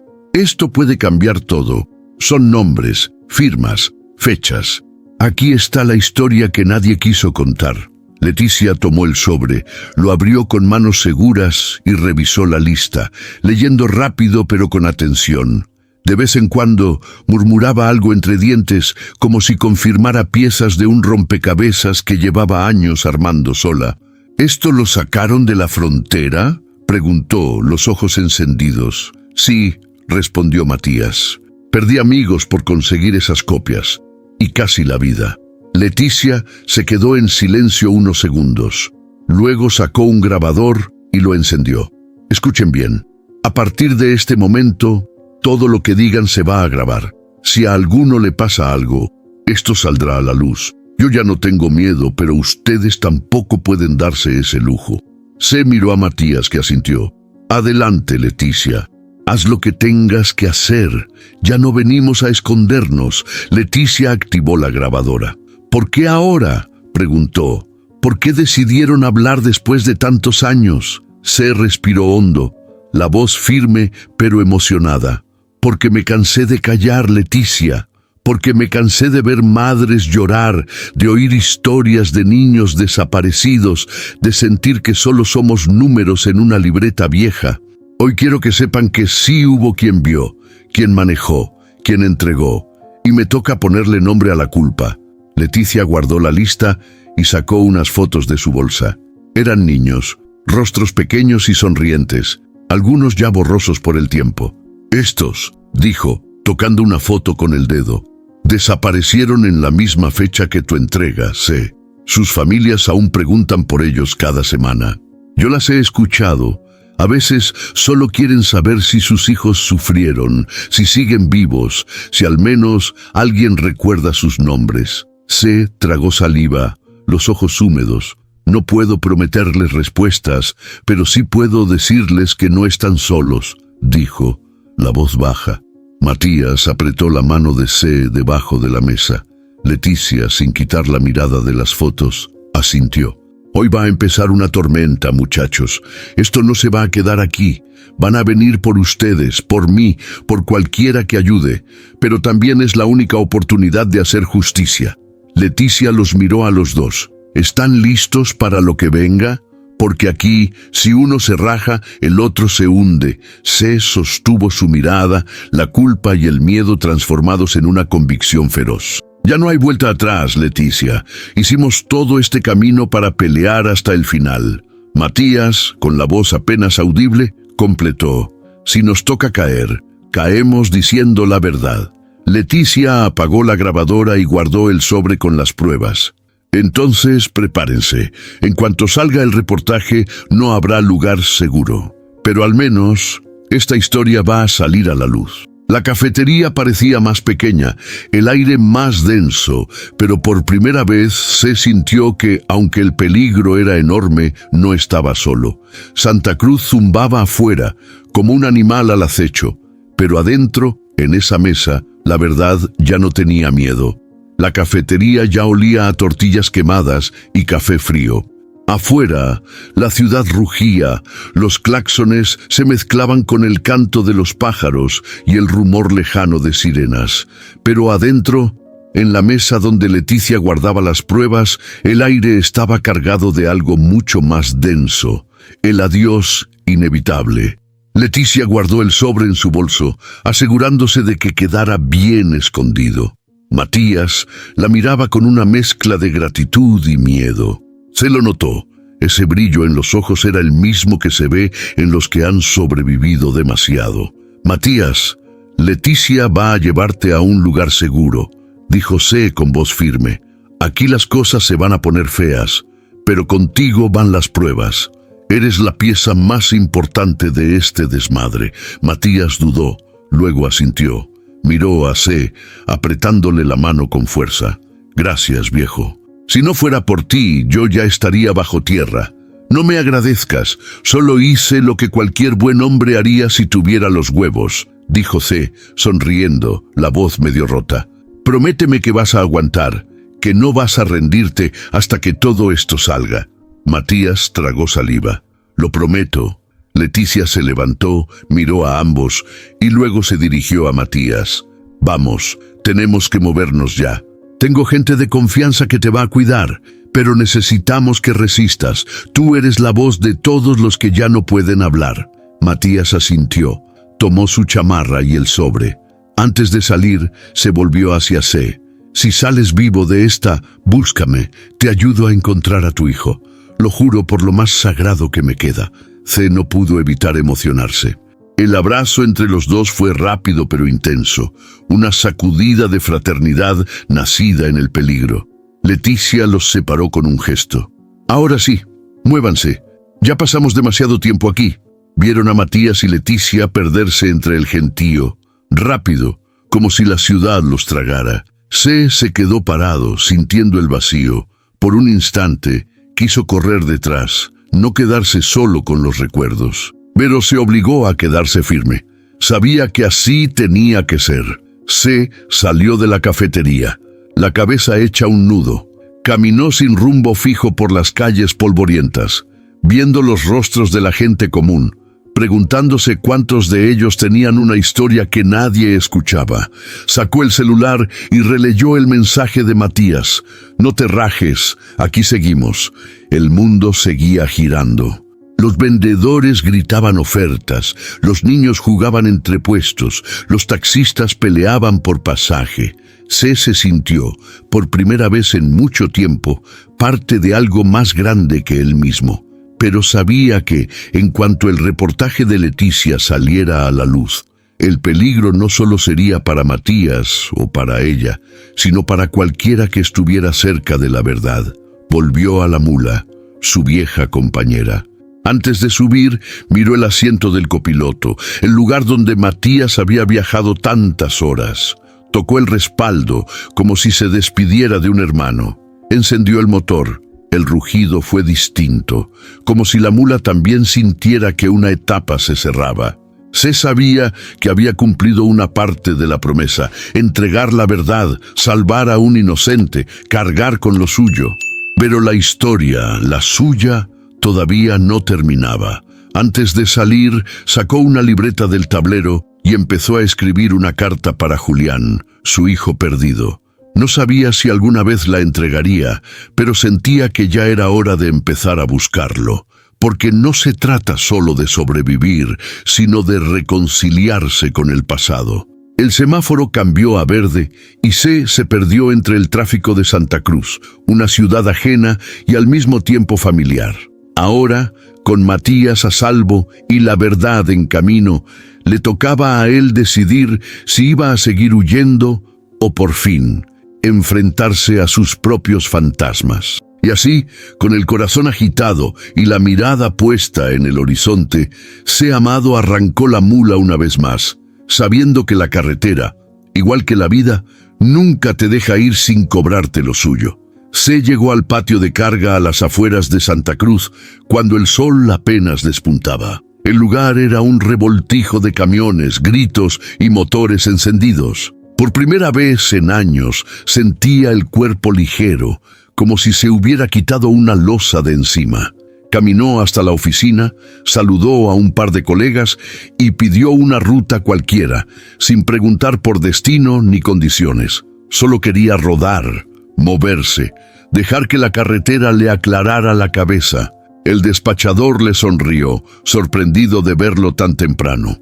puede cambiar todo. Son nombres, firmas, fechas. Aquí está la historia que nadie quiso contar. Leticia tomó el sobre, lo abrió con manos seguras y revisó la lista, leyendo rápido pero con atención. De vez en cuando murmuraba algo entre dientes, como si confirmara piezas de un rompecabezas que llevaba años armando sola. ¿Esto lo sacaron de la frontera?, preguntó, los ojos encendidos. Sí, respondió Matías. Perdí amigos por conseguir esas copias, y casi la vida. Leticia se quedó en silencio unos segundos. Luego sacó un grabador y lo encendió. Escuchen bien. A partir de este momento, todo lo que digan se va a grabar. Si a alguno le pasa algo, esto saldrá a la luz. Yo ya no tengo miedo, pero ustedes tampoco pueden darse ese lujo. Se miró a Matías, que asintió. Adelante, Leticia. Haz lo que tengas que hacer. Ya no venimos a escondernos. Leticia activó la grabadora. ¿Por qué ahora?, preguntó. ¿Por qué decidieron hablar después de tantos años? Se respiró hondo, la voz firme pero emocionada. Porque me cansé de callar, Leticia. Porque me cansé de ver madres llorar, de oír historias de niños desaparecidos, de sentir que solo somos números en una libreta vieja. Hoy quiero que sepan que sí hubo quien vio, quien manejó, quien entregó, y me toca ponerle nombre a la culpa. Leticia guardó la lista y sacó unas fotos de su bolsa. Eran niños, rostros pequeños y sonrientes, algunos ya borrosos por el tiempo. Estos, dijo, tocando una foto con el dedo, desaparecieron en la misma fecha que tu entrega, sé. Sus familias aún preguntan por ellos cada semana. Yo las he escuchado. A veces solo quieren saber si sus hijos sufrieron, si siguen vivos, si al menos alguien recuerda sus nombres. Se tragó saliva, los ojos húmedos. No puedo prometerles respuestas, pero sí puedo decirles que no están solos, dijo, la voz baja. Matías apretó la mano de C debajo de la mesa. Leticia, sin quitar la mirada de las fotos, asintió. Hoy va a empezar una tormenta, muchachos. Esto no se va a quedar aquí. Van a venir por ustedes, por mí, por cualquiera que ayude. Pero también es la única oportunidad de hacer justicia. Leticia los miró a los dos. ¿Están listos para lo que venga? Porque aquí, si uno se raja, el otro se hunde. Se sostuvo su mirada, la culpa y el miedo transformados en una convicción feroz. Ya no hay vuelta atrás, Leticia. Hicimos todo este camino para pelear hasta el final. Matías, con la voz apenas audible, completó. Si nos toca caer, caemos diciendo la verdad. Leticia apagó la grabadora y guardó el sobre con las pruebas. Entonces, prepárense. En cuanto salga el reportaje, no habrá lugar seguro. Pero al menos, esta historia va a salir a la luz. La cafetería parecía más pequeña, el aire más denso, pero por primera vez se sintió que, aunque el peligro era enorme, no estaba solo. Santa Cruz zumbaba afuera, como un animal al acecho, pero adentro, en esa mesa, la verdad ya no tenía miedo. La cafetería ya olía a tortillas quemadas y café frío. Afuera, la ciudad rugía, los claxones se mezclaban con el canto de los pájaros y el rumor lejano de sirenas. Pero adentro, en la mesa donde Leticia guardaba las pruebas, el aire estaba cargado de algo mucho más denso, el adiós inevitable. Leticia guardó el sobre en su bolso, asegurándose de que quedara bien escondido. Matías la miraba con una mezcla de gratitud y miedo. Se lo notó. Ese brillo en los ojos era el mismo que se ve en los que han sobrevivido demasiado. «Matías, Leticia va a llevarte a un lugar seguro», dijo C con voz firme. «Aquí las cosas se van a poner feas, pero contigo van las pruebas. Eres la pieza más importante de este desmadre». Matías dudó, luego asintió. Miró a C, apretándole la mano con fuerza. «Gracias, viejo. Si no fuera por ti, yo ya estaría bajo tierra. No me agradezcas, solo hice lo que cualquier buen hombre haría si tuviera los huevos», dijo C, sonriendo, la voz medio rota. «Prométeme que vas a aguantar, que no vas a rendirte hasta que todo esto salga». Matías tragó saliva. «Lo prometo». Leticia se levantó, miró a ambos y luego se dirigió a Matías. «Vamos, tenemos que movernos ya. Tengo gente de confianza que te va a cuidar, pero necesitamos que resistas. Tú eres la voz de todos los que ya no pueden hablar». Matías asintió, tomó su chamarra y el sobre. Antes de salir, se volvió hacia C. «Si sales vivo de esta, búscame. Te ayudo a encontrar a tu hijo. Lo juro por lo más sagrado que me queda». C no pudo evitar emocionarse. El abrazo entre los dos fue rápido pero intenso, una sacudida de fraternidad nacida en el peligro. Leticia los separó con un gesto. «Ahora sí, muévanse. Ya pasamos demasiado tiempo aquí». Vieron a Matías y Leticia perderse entre el gentío, rápido, como si la ciudad los tragara. C se quedó parado, sintiendo el vacío. Por un instante, quiso correr detrás, no quedarse solo con los recuerdos. Pero se obligó a quedarse firme. Sabía que así tenía que ser. C salió de la cafetería, la cabeza hecha un nudo. Caminó sin rumbo fijo por las calles polvorientas, viendo los rostros de la gente común, preguntándose cuántos de ellos tenían una historia que nadie escuchaba. Sacó el celular y releyó el mensaje de Matías. «No te rajes, aquí seguimos». El mundo seguía girando. Los vendedores gritaban ofertas, los niños jugaban entre puestos, los taxistas peleaban por pasaje. C se sintió, por primera vez en mucho tiempo, parte de algo más grande que él mismo. Pero sabía que, en cuanto el reportaje de Leticia saliera a la luz, el peligro no solo sería para Matías o para ella, sino para cualquiera que estuviera cerca de la verdad. Volvió a la mula, su vieja compañera. Antes de subir, miró el asiento del copiloto, el lugar donde Matías había viajado tantas horas. Tocó el respaldo, como si se despidiera de un hermano. Encendió el motor. El rugido fue distinto, como si la mula también sintiera que una etapa se cerraba. Se sabía que había cumplido una parte de la promesa, entregar la verdad, salvar a un inocente, cargar con lo suyo. Pero la historia, la suya, todavía no terminaba. Antes de salir, sacó una libreta del tablero y empezó a escribir una carta para Julián, su hijo perdido. No sabía si alguna vez la entregaría, pero sentía que ya era hora de empezar a buscarlo, porque no se trata solo de sobrevivir, sino de reconciliarse con el pasado. El semáforo cambió a verde y C se perdió entre el tráfico de Santa Cruz, una ciudad ajena y al mismo tiempo familiar. Ahora, con Matías a salvo y la verdad en camino, le tocaba a él decidir si iba a seguir huyendo o por fin enfrentarse a sus propios fantasmas. Y así, con el corazón agitado y la mirada puesta en el horizonte, C. Amado arrancó la mula una vez más, sabiendo que la carretera, igual que la vida, nunca te deja ir sin cobrarte lo suyo. C. llegó al patio de carga a las afueras de Santa Cruz cuando el sol apenas despuntaba. El lugar era un revoltijo de camiones, gritos y motores encendidos. Por primera vez en años sentía el cuerpo ligero, como si se hubiera quitado una losa de encima. Caminó hasta la oficina, saludó a un par de colegas y pidió una ruta cualquiera, sin preguntar por destino ni condiciones. Solo quería rodar, moverse, dejar que la carretera le aclarara la cabeza. El despachador le sonrió, sorprendido de verlo tan temprano.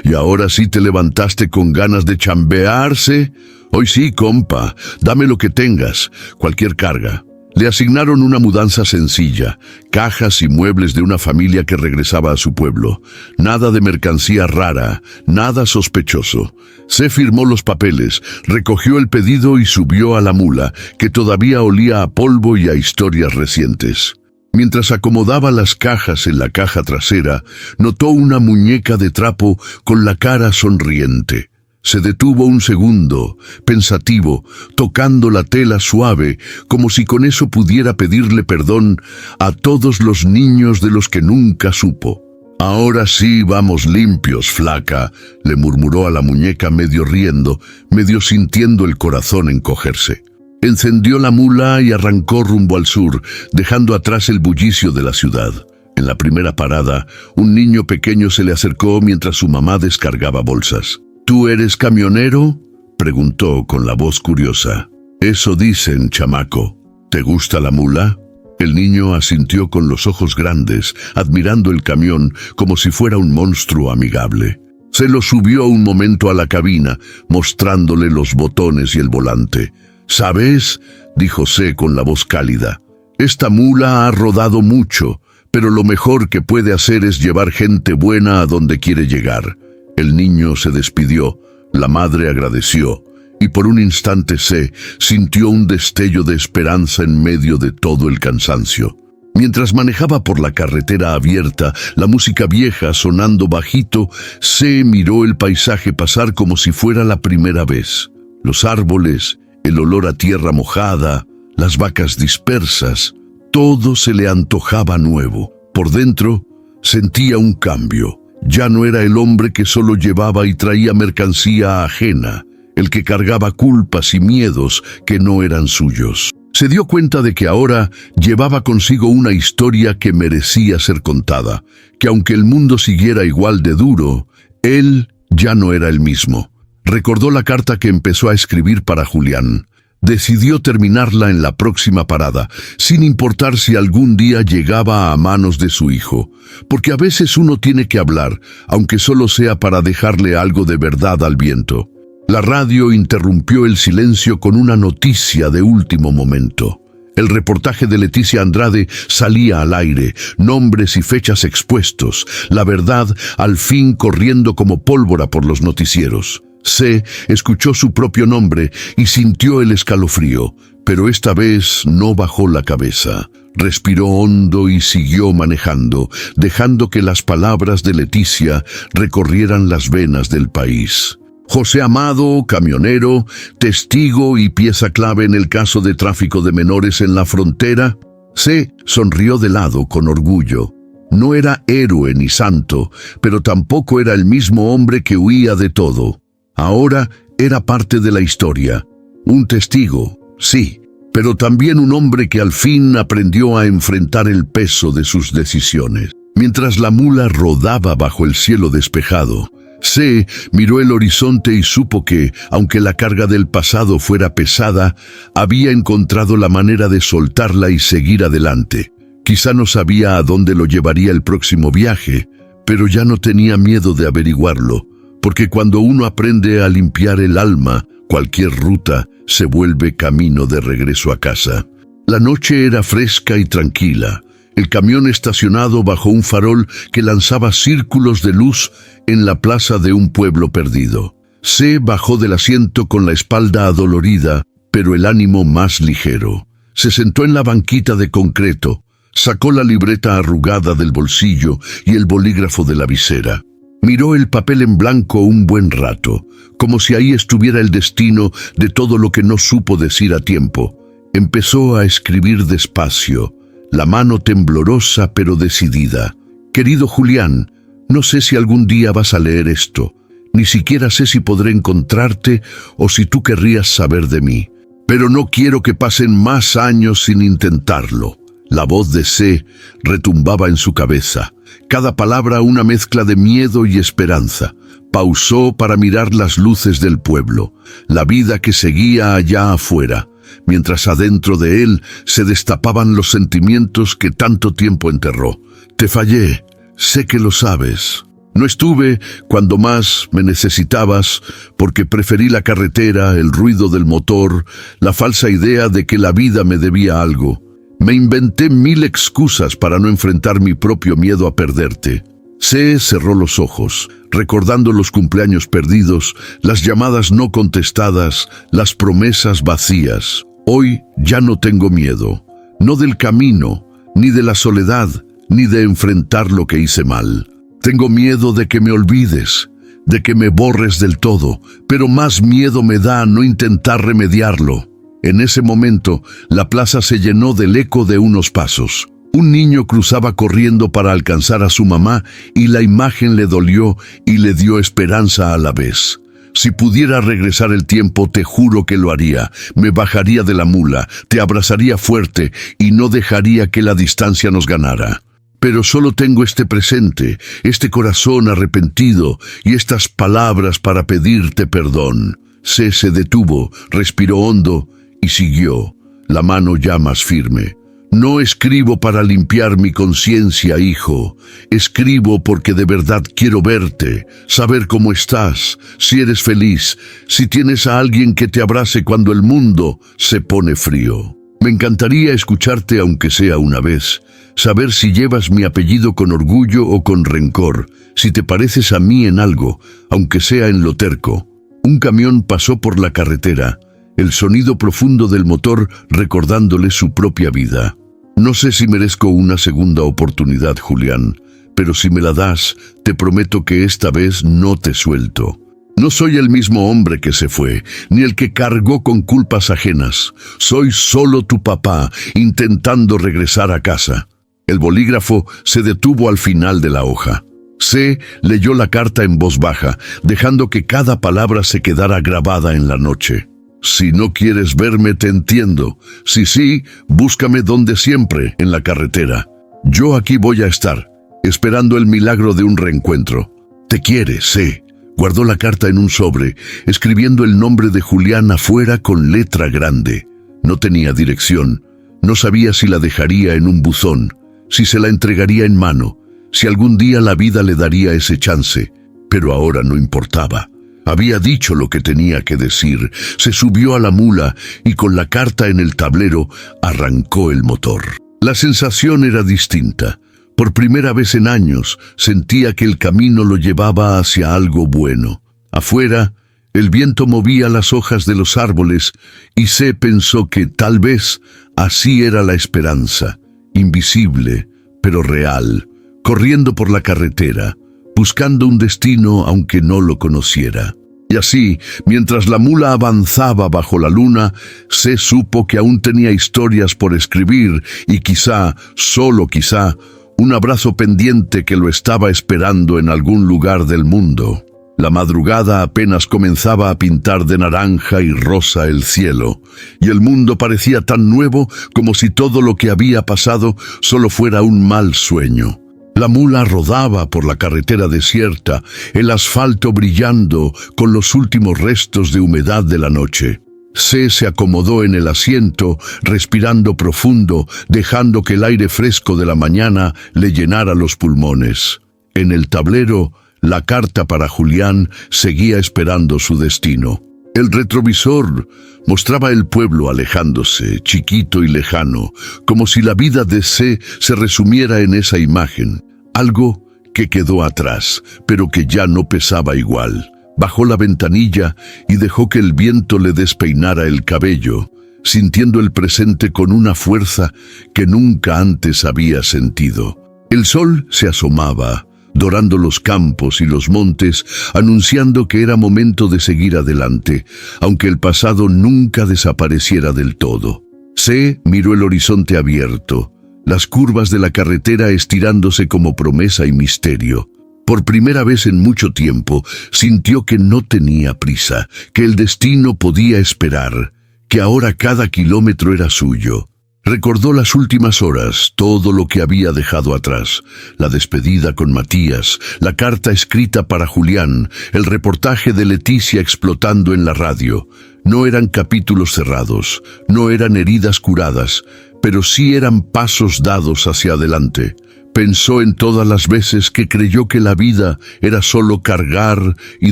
¿Y ahora sí te levantaste con ganas de chambearse? Hoy sí, compa, dame lo que tengas, cualquier carga. Le asignaron una mudanza sencilla, cajas y muebles de una familia que regresaba a su pueblo. Nada de mercancía rara, nada sospechoso. Se firmó los papeles, recogió el pedido y subió a la mula, que todavía olía a polvo y a historias recientes. Mientras acomodaba las cajas en la caja trasera, notó una muñeca de trapo con la cara sonriente. Se detuvo un segundo, pensativo, tocando la tela suave, como si con eso pudiera pedirle perdón a todos los niños de los que nunca supo. «Ahora sí vamos limpios, flaca», le murmuró a la muñeca medio riendo, medio sintiendo el corazón encogerse. Encendió la mula y arrancó rumbo al sur, dejando atrás el bullicio de la ciudad. En la primera parada, un niño pequeño se le acercó mientras su mamá descargaba bolsas. «¿Tú eres camionero?», preguntó con la voz curiosa. «Eso dicen, chamaco. ¿Te gusta la mula?». El niño asintió con los ojos grandes, admirando el camión como si fuera un monstruo amigable. Se lo subió un momento a la cabina, mostrándole los botones y el volante. «¿Sabes?», dijo C con la voz cálida. «Esta mula ha rodado mucho, pero lo mejor que puede hacer es llevar gente buena a donde quiere llegar». El niño se despidió, la madre agradeció, y por un instante C sintió un destello de esperanza en medio de todo el cansancio. Mientras manejaba por la carretera abierta, la música vieja sonando bajito, C miró el paisaje pasar como si fuera la primera vez. Los árboles, el olor a tierra mojada, las vacas dispersas, todo se le antojaba nuevo. Por dentro, sentía un cambio. Ya no era el hombre que solo llevaba y traía mercancía ajena, el que cargaba culpas y miedos que no eran suyos. Se dio cuenta de que ahora llevaba consigo una historia que merecía ser contada, que aunque el mundo siguiera igual de duro, él ya no era el mismo. Recordó la carta que empezó a escribir para Julián. Decidió terminarla en la próxima parada, sin importar si algún día llegaba a manos de su hijo, porque a veces uno tiene que hablar, aunque solo sea para dejarle algo de verdad al viento. La radio interrumpió el silencio con una noticia de último momento. El reportaje de Leticia Andrade salía al aire, nombres y fechas expuestos, la verdad al fin corriendo como pólvora por los noticieros. C escuchó su propio nombre y sintió el escalofrío, pero esta vez no bajó la cabeza. Respiró hondo y siguió manejando, dejando que las palabras de Leticia recorrieran las venas del país. José Amado, camionero, testigo y pieza clave en el caso de tráfico de menores en la frontera. C sonrió de lado con orgullo. No era héroe ni santo, pero tampoco era el mismo hombre que huía de todo. Ahora era parte de la historia. Un testigo, sí, pero también un hombre que al fin aprendió a enfrentar el peso de sus decisiones. Mientras la mula rodaba bajo el cielo despejado, C miró el horizonte y supo que, aunque la carga del pasado fuera pesada, había encontrado la manera de soltarla y seguir adelante. Quizá no sabía a dónde lo llevaría el próximo viaje, pero ya no tenía miedo de averiguarlo. Porque cuando uno aprende a limpiar el alma, cualquier ruta se vuelve camino de regreso a casa. La noche era fresca y tranquila. El camión estacionado bajo un farol que lanzaba círculos de luz en la plaza de un pueblo perdido. C bajó del asiento con la espalda adolorida, pero el ánimo más ligero. Se sentó en la banquita de concreto, sacó la libreta arrugada del bolsillo y el bolígrafo de la visera. Miró el papel en blanco un buen rato, como si ahí estuviera el destino de todo lo que no supo decir a tiempo. Empezó a escribir despacio, la mano temblorosa pero decidida. «Querido Julián, no sé si algún día vas a leer esto. Ni siquiera sé si podré encontrarte o si tú querrías saber de mí. Pero no quiero que pasen más años sin intentarlo». La voz de C retumbaba en su cabeza, cada palabra una mezcla de miedo y esperanza. Pausó para mirar las luces del pueblo, la vida que seguía allá afuera. mientras adentro de él se destapaban los sentimientos que tanto tiempo enterró. Te fallé, sé que lo sabes. No estuve cuando más me necesitabas porque preferí la carretera, el ruido del motor, la falsa idea de que la vida me debía algo. Me inventé 1000 excusas para no enfrentar mi propio miedo a perderte. C cerró los ojos, recordando los cumpleaños perdidos, las llamadas no contestadas, las promesas vacías. Hoy ya no tengo miedo, no del camino, ni de la soledad, ni de enfrentar lo que hice mal. Tengo miedo de que me olvides, de que me borres del todo, pero más miedo me da no intentar remediarlo. En ese momento, la plaza se llenó del eco de unos pasos. Un niño cruzaba corriendo para alcanzar a su mamá y la imagen le dolió y le dio esperanza a la vez. Si pudiera regresar el tiempo, te juro que lo haría. Me bajaría de la mula, te abrazaría fuerte y no dejaría que la distancia nos ganara. Pero solo tengo este presente, este corazón arrepentido y estas palabras para pedirte perdón. C se detuvo, respiró hondo y siguió, la mano ya más firme. No escribo para limpiar mi conciencia, hijo. Escribo porque de verdad quiero verte, saber cómo estás, si eres feliz, si tienes a alguien que te abrace cuando el mundo se pone frío. Me encantaría escucharte aunque sea una vez, saber si llevas mi apellido con orgullo o con rencor, si te pareces a mí en algo, aunque sea en lo terco. Un camión pasó por la carretera, el sonido profundo del motor recordándole su propia vida. No sé si merezco una segunda oportunidad, Julián, pero si me la das, te prometo que esta vez no te suelto. No soy el mismo hombre que se fue, ni el que cargó con culpas ajenas. Soy solo tu papá, intentando regresar a casa. El bolígrafo se detuvo al final de la hoja. C leyó la carta en voz baja, dejando que cada palabra se quedara grabada en la noche. Si no quieres verme, te entiendo. Si sí, búscame donde siempre, en la carretera. Yo aquí voy a estar, esperando el milagro de un reencuentro. Te quiere, C. Guardó la carta en un sobre, escribiendo el nombre de Julián afuera con letra grande. No tenía dirección. No sabía si la dejaría en un buzón, si se la entregaría en mano, si algún día la vida le daría ese chance. Pero ahora no importaba. Había dicho lo que tenía que decir, se subió a la mula y con la carta en el tablero arrancó el motor. La sensación era distinta. Por primera vez en años sentía que el camino lo llevaba hacia algo bueno. Afuera, el viento movía las hojas de los árboles y C pensó que tal vez así era la esperanza, invisible, pero real, corriendo por la carretera, buscando un destino aunque no lo conociera. Y así, mientras la mula avanzaba bajo la luna, C supo que aún tenía historias por escribir y quizá, solo quizá, un abrazo pendiente que lo estaba esperando en algún lugar del mundo. La madrugada apenas comenzaba a pintar de naranja y rosa el cielo, y el mundo parecía tan nuevo como si todo lo que había pasado solo fuera un mal sueño. La mula rodaba por la carretera desierta, el asfalto brillando con los últimos restos de humedad de la noche. C se acomodó en el asiento, respirando profundo, dejando que el aire fresco de la mañana le llenara los pulmones. En el tablero, la carta para Julián seguía esperando su destino. El retrovisor mostraba el pueblo alejándose, chiquito y lejano, como si la vida de C se resumiera en esa imagen. Algo que quedó atrás, pero que ya no pesaba igual. Bajó la ventanilla y dejó que el viento le despeinara el cabello, sintiendo el presente con una fuerza que nunca antes había sentido. El sol se asomaba, dorando los campos y los montes, anunciando que era momento de seguir adelante, aunque el pasado nunca desapareciera del todo. C miró el horizonte abierto, las curvas de la carretera estirándose como promesa y misterio. Por primera vez en mucho tiempo, sintió que no tenía prisa, que el destino podía esperar, que ahora cada kilómetro era suyo. Recordó las últimas horas, todo lo que había dejado atrás, la despedida con Matías, la carta escrita para Julián, el reportaje de Leticia explotando en la radio, No eran capítulos cerrados, no eran heridas curadas, pero sí eran pasos dados hacia adelante. Pensó en todas las veces que creyó que la vida era solo cargar y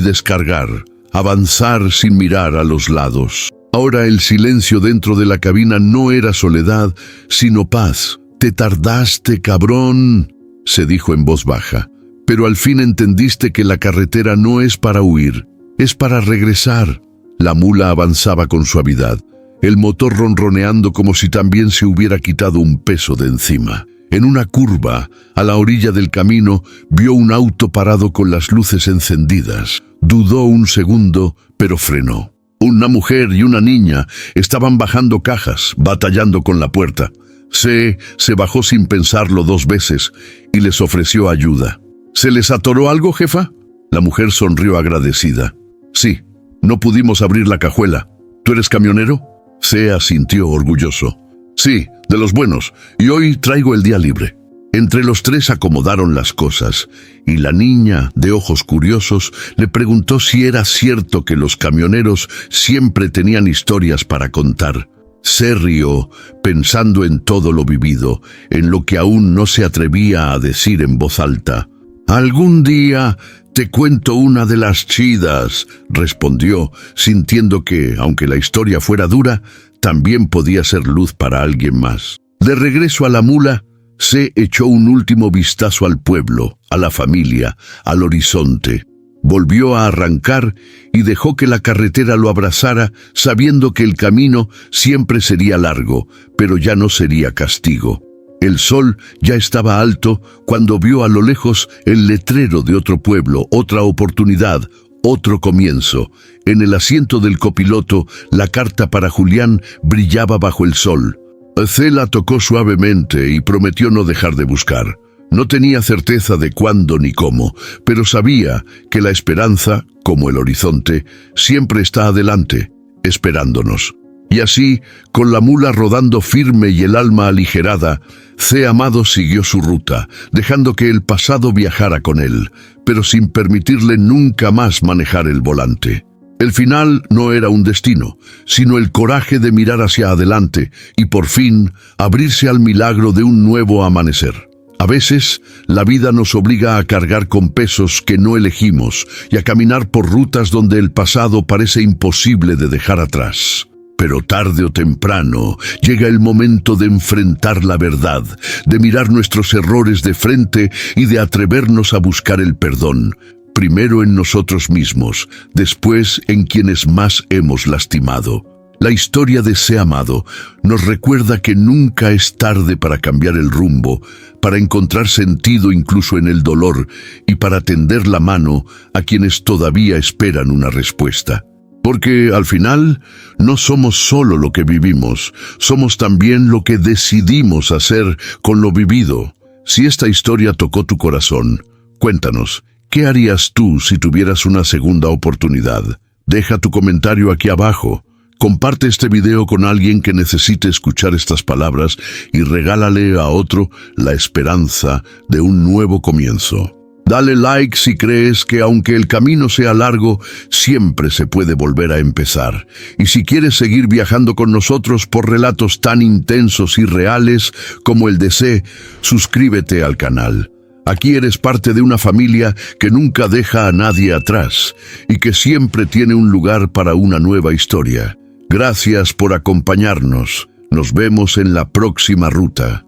descargar, avanzar sin mirar a los lados. Ahora el silencio dentro de la cabina no era soledad, sino paz. «Te tardaste, cabrón», se dijo en voz baja. «Pero al fin entendiste que la carretera no es para huir, es para regresar». La mula avanzaba con suavidad, el motor ronroneando como si también se hubiera quitado un peso de encima. En una curva, a la orilla del camino, vio un auto parado con las luces encendidas. Dudó un segundo, pero frenó. Una mujer y una niña estaban bajando cajas, batallando con la puerta. Se bajó sin pensarlo 2 veces y les ofreció ayuda. «¿Se les atoró algo, jefa?». La mujer sonrió agradecida. «Sí, no pudimos abrir la cajuela. ¿Tú eres camionero?». Se asintió orgulloso. «Sí, de los buenos, y hoy traigo el día libre». Entre los 3 acomodaron las cosas, y la niña, de ojos curiosos, le preguntó si era cierto que los camioneros siempre tenían historias para contar. Se rió, pensando en todo lo vivido, en lo que aún no se atrevía a decir en voz alta. «Algún día te cuento una de las chidas», respondió, sintiendo que, aunque la historia fuera dura, también podía ser luz para alguien más. De regreso a la mula, se echó un último vistazo al pueblo, a la familia, al horizonte. Volvió a arrancar y dejó que la carretera lo abrazara, sabiendo que el camino siempre sería largo, pero ya no sería castigo. El sol ya estaba alto cuando vio a lo lejos el letrero de otro pueblo, otra oportunidad, otro comienzo. En el asiento del copiloto, la carta para Julián brillaba bajo el sol. Se la tocó suavemente y prometió no dejar de buscar. No tenía certeza de cuándo ni cómo, pero sabía que la esperanza, como el horizonte, siempre está adelante, esperándonos. Y así, con la mula rodando firme y el alma aligerada, C. Amado siguió su ruta, dejando que el pasado viajara con él, pero sin permitirle nunca más manejar el volante. El final no era un destino, sino el coraje de mirar hacia adelante y por fin abrirse al milagro de un nuevo amanecer. A veces, la vida nos obliga a cargar con pesos que no elegimos y a caminar por rutas donde el pasado parece imposible de dejar atrás. Pero tarde o temprano llega el momento de enfrentar la verdad, de mirar nuestros errores de frente y de atrevernos a buscar el perdón. Primero en nosotros mismos, después en quienes más hemos lastimado. La historia de C. Amado nos recuerda que nunca es tarde para cambiar el rumbo, para encontrar sentido incluso en el dolor y para tender la mano a quienes todavía esperan una respuesta. Porque al final no somos solo lo que vivimos, somos también lo que decidimos hacer con lo vivido. Si esta historia tocó tu corazón, cuéntanos, ¿qué harías tú si tuvieras una segunda oportunidad? Deja tu comentario aquí abajo. Comparte este video con alguien que necesite escuchar estas palabras y regálale a otro la esperanza de un nuevo comienzo. Dale like si crees que aunque el camino sea largo, siempre se puede volver a empezar. Y si quieres seguir viajando con nosotros por relatos tan intensos y reales como el de C, suscríbete al canal. Aquí eres parte de una familia que nunca deja a nadie atrás y que siempre tiene un lugar para una nueva historia. Gracias por acompañarnos. Nos vemos en la próxima ruta.